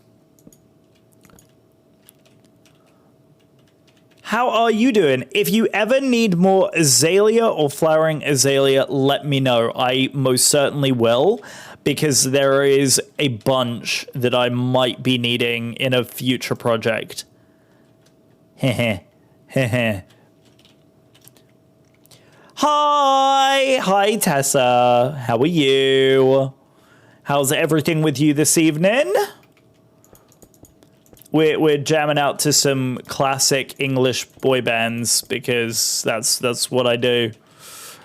How are you doing? If you ever need more azalea or flowering azalea, let me know. I most certainly will. Because there is a bunch that I might be needing in a future project. Hi, Tessa. How are you? How's everything with you this evening? we're jamming out to some classic English boy bands because that's what I do.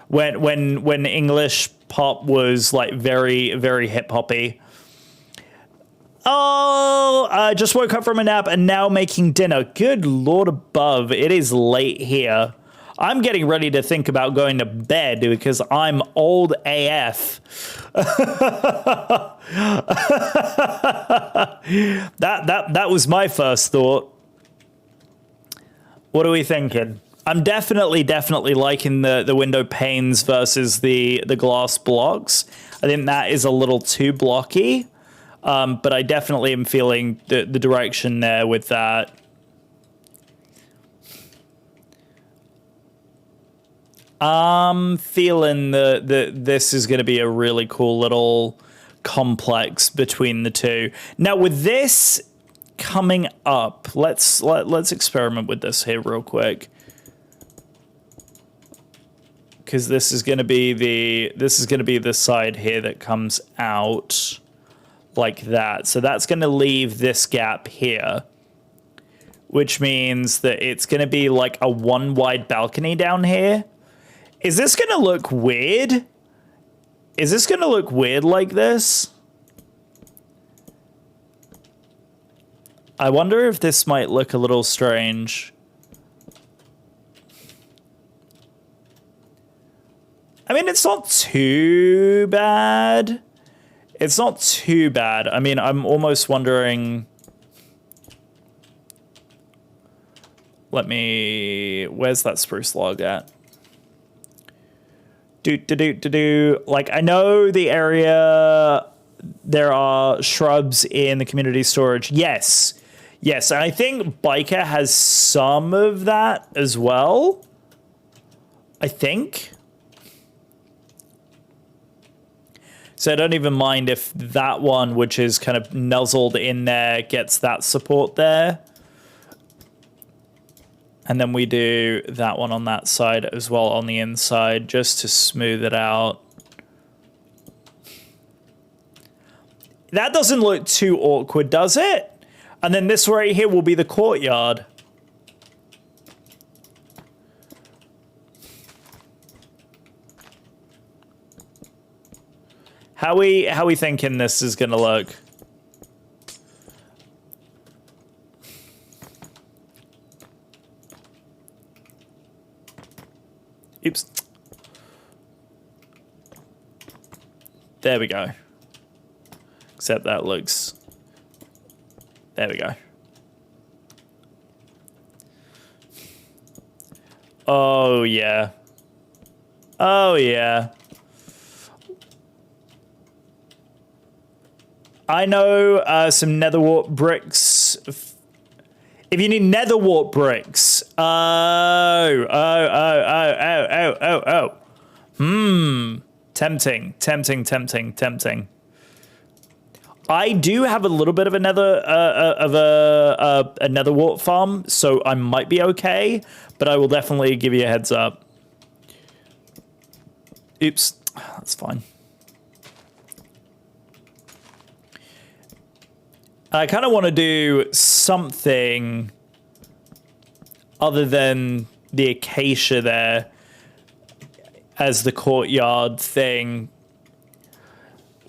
When English pop was like very, very hip hoppy. Oh, I just woke up from a nap and now making dinner. Good Lord above, it is late here. I'm getting ready to think about going to bed because I'm old AF. That was my first thought. What are we thinking? I'm definitely liking the window panes versus the glass blocks. I think that is a little too blocky, but I definitely am feeling the direction there with that. I'm feeling this is going to be a really cool little complex between the two. Now with this coming up, let's experiment with this here real quick, because this is going to be the side here that comes out like that. So that's going to leave this gap here, which means that it's going to be like a one wide balcony down here. Is this going to look weird? Is this going to look weird like this? I wonder if this might look a little strange. I mean, it's not too bad. It's not too bad. I mean, I'm almost wondering... Where's that spruce log at? Like, I know the area, there are shrubs in the community storage. Yes. And I think Biker has some of that as well. I think. So I don't even mind if that one, which is kind of nuzzled in there, gets that support there. And then we do that one on that side as well on the inside, just to smooth it out. That doesn't look too awkward, does it? And then this right here will be the courtyard. How we thinking this is gonna look? Oops. There we go. Except that looks... There we go. Oh, yeah. Oh, yeah. I know some netherwart bricks. If you need netherwart bricks. Oh. Tempting. I do have a little bit of a netherwart farm, so I might be okay, but I will definitely give you a heads up. Oops, that's fine. I kind of want to do something other than the acacia there as the courtyard thing.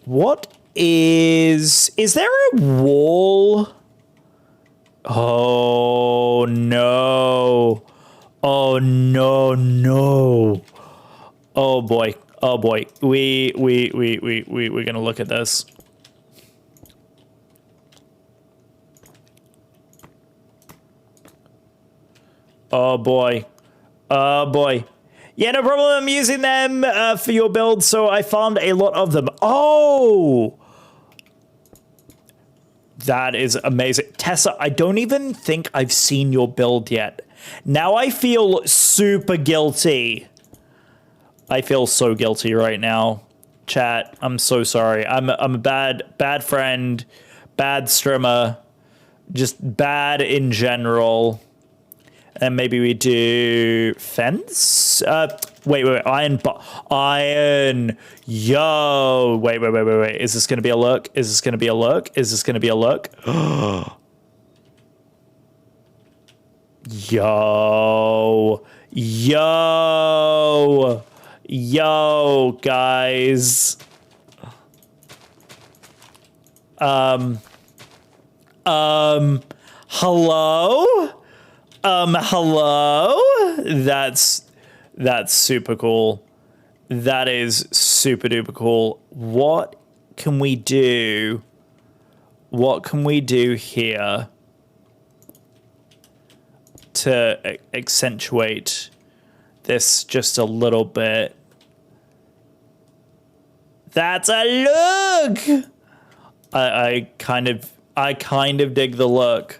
What is there a wall? Oh no. Oh no. Oh boy. We're gonna look at this. Oh boy. Yeah, no problem. I'm using them for your build, so I found a lot of them. Oh! That is amazing. Tessa, I don't even think I've seen your build yet. Now I feel super guilty. I feel so guilty right now. Chat, I'm so sorry. I'm a bad friend, bad streamer, just bad in general. And maybe we do fence? Wait, iron. Yo, wait. Is this going to be a look? Is this going to be a look? Yo, yo, yo, guys. Hello? Hello? That's super cool. That is super duper cool. What can we do? What can we do here to accentuate this just a little bit? That's a look. I kind of dig the look.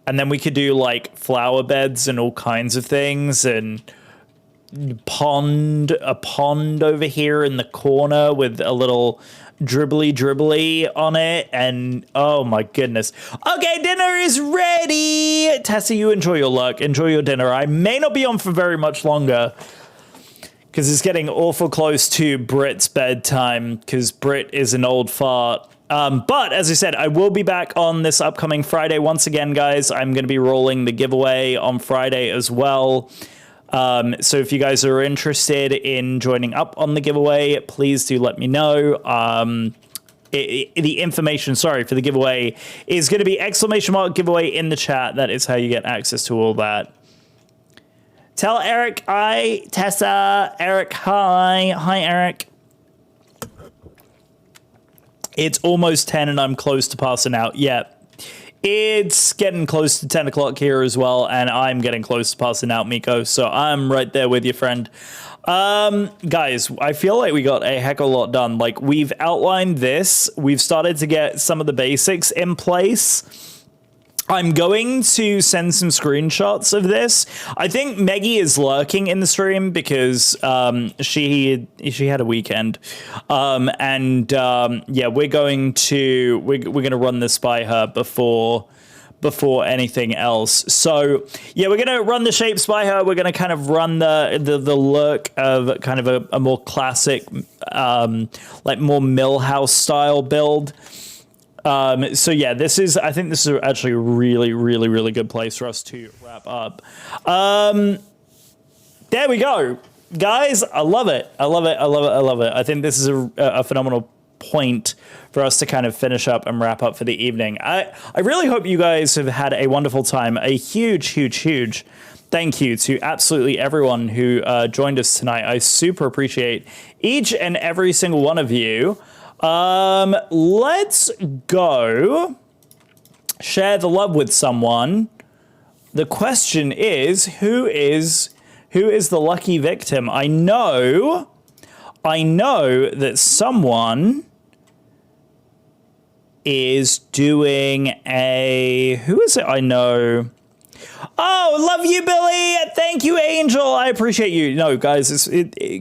And then we could do like flower beds and all kinds of things, and a pond over here in the corner with a little dribbly on it. And oh my goodness. Okay, dinner is ready. Tessa, you enjoy your luck. Enjoy your dinner. I may not be on for very much longer because it's getting awful close to Brit's bedtime, because Brit is an old fart. But as I said, I will be back on this upcoming Friday. Once again, guys, I'm going to be rolling the giveaway on Friday as well. So if you guys are interested in joining up on the giveaway, please do let me know. The information, for the giveaway is going to be ! giveaway in the chat. That is how you get access to all that. Tell Eric, Tessa, Eric, hi. Hi, Eric. It's almost 10 and I'm close to passing out. Yeah, it's getting close to 10 o'clock here as well, and I'm getting close to passing out, Miko. So I'm right there with you, friend. Guys, I feel like we got a heck of a lot done. Like, we've outlined this. We've started to get some of the basics in place. I'm going to send some screenshots of this. I think Meggie is lurking in the stream because she had a weekend, yeah, we're going to run this by her before anything else. So yeah, we're gonna run the shapes by her. We're gonna kind of run the look of kind of a more classic, like more Millhouse style build. So yeah, I think this is actually a really good place for us to wrap up. There we go, guys. I love it. I think this is a phenomenal point for us to kind of finish up and wrap up for the evening. I really hope you guys have had a wonderful time. A huge thank you to absolutely everyone who joined us tonight. I super appreciate each and every single one of you. Let's go share the love with someone. The question is, who is the lucky victim? I know that someone is doing who is it? I know. Oh, love you, Billy. Thank you, Angel. I appreciate you. No, guys,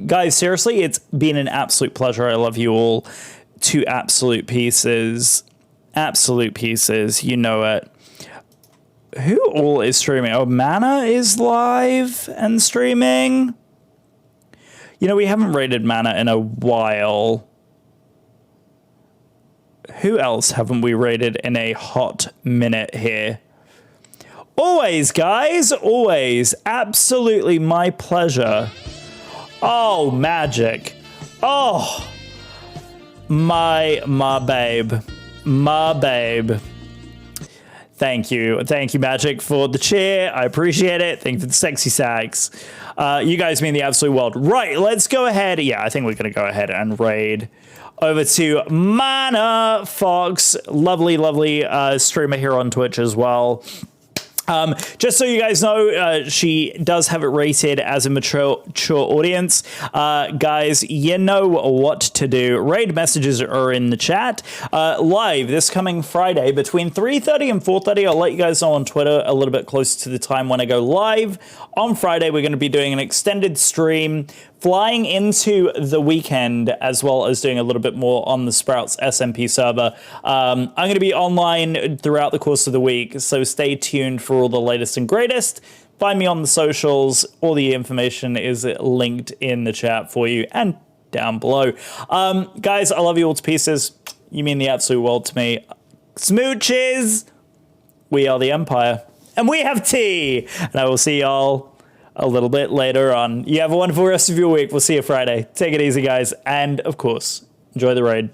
guys, seriously, it's been an absolute pleasure. I love you all to absolute pieces. Absolute pieces. You know it. Who all is streaming? Oh, Mana is live and streaming. You know, we haven't rated Mana in a while. Who else haven't we rated in a hot minute here? Always, guys, always. Absolutely my pleasure. Oh, magic. Oh, my babe. My babe. Thank you, Magic, for the cheer. I appreciate it. Thank you for the sexy sags. You guys mean the absolute world. Right, let's go ahead. Yeah, I think we're going to go ahead and raid over to Mana Fox. Lovely streamer here on Twitch as well. Just so you guys know, she does have it rated as a mature audience. Guys, you know what to do. Raid messages are in the chat. Live this coming Friday between 3:30 and 4:30. I'll let you guys know on Twitter a little bit closer to the time when I go live. On Friday, we're going to be doing an extended stream flying into the weekend, as well as doing a little bit more on the Sprouts SMP server. I'm going to be online throughout the course of the week, so stay tuned for all the latest and greatest. Find me on the socials. All the information is linked in the chat for you and down below. Guys, I love you all to pieces. You mean the absolute world to me. Smooches! We are the Empire. And we have tea! And I will see y'all a little bit later on. You have a wonderful rest of your week. We'll see you Friday. Take it easy, guys. And, of course, enjoy the raid.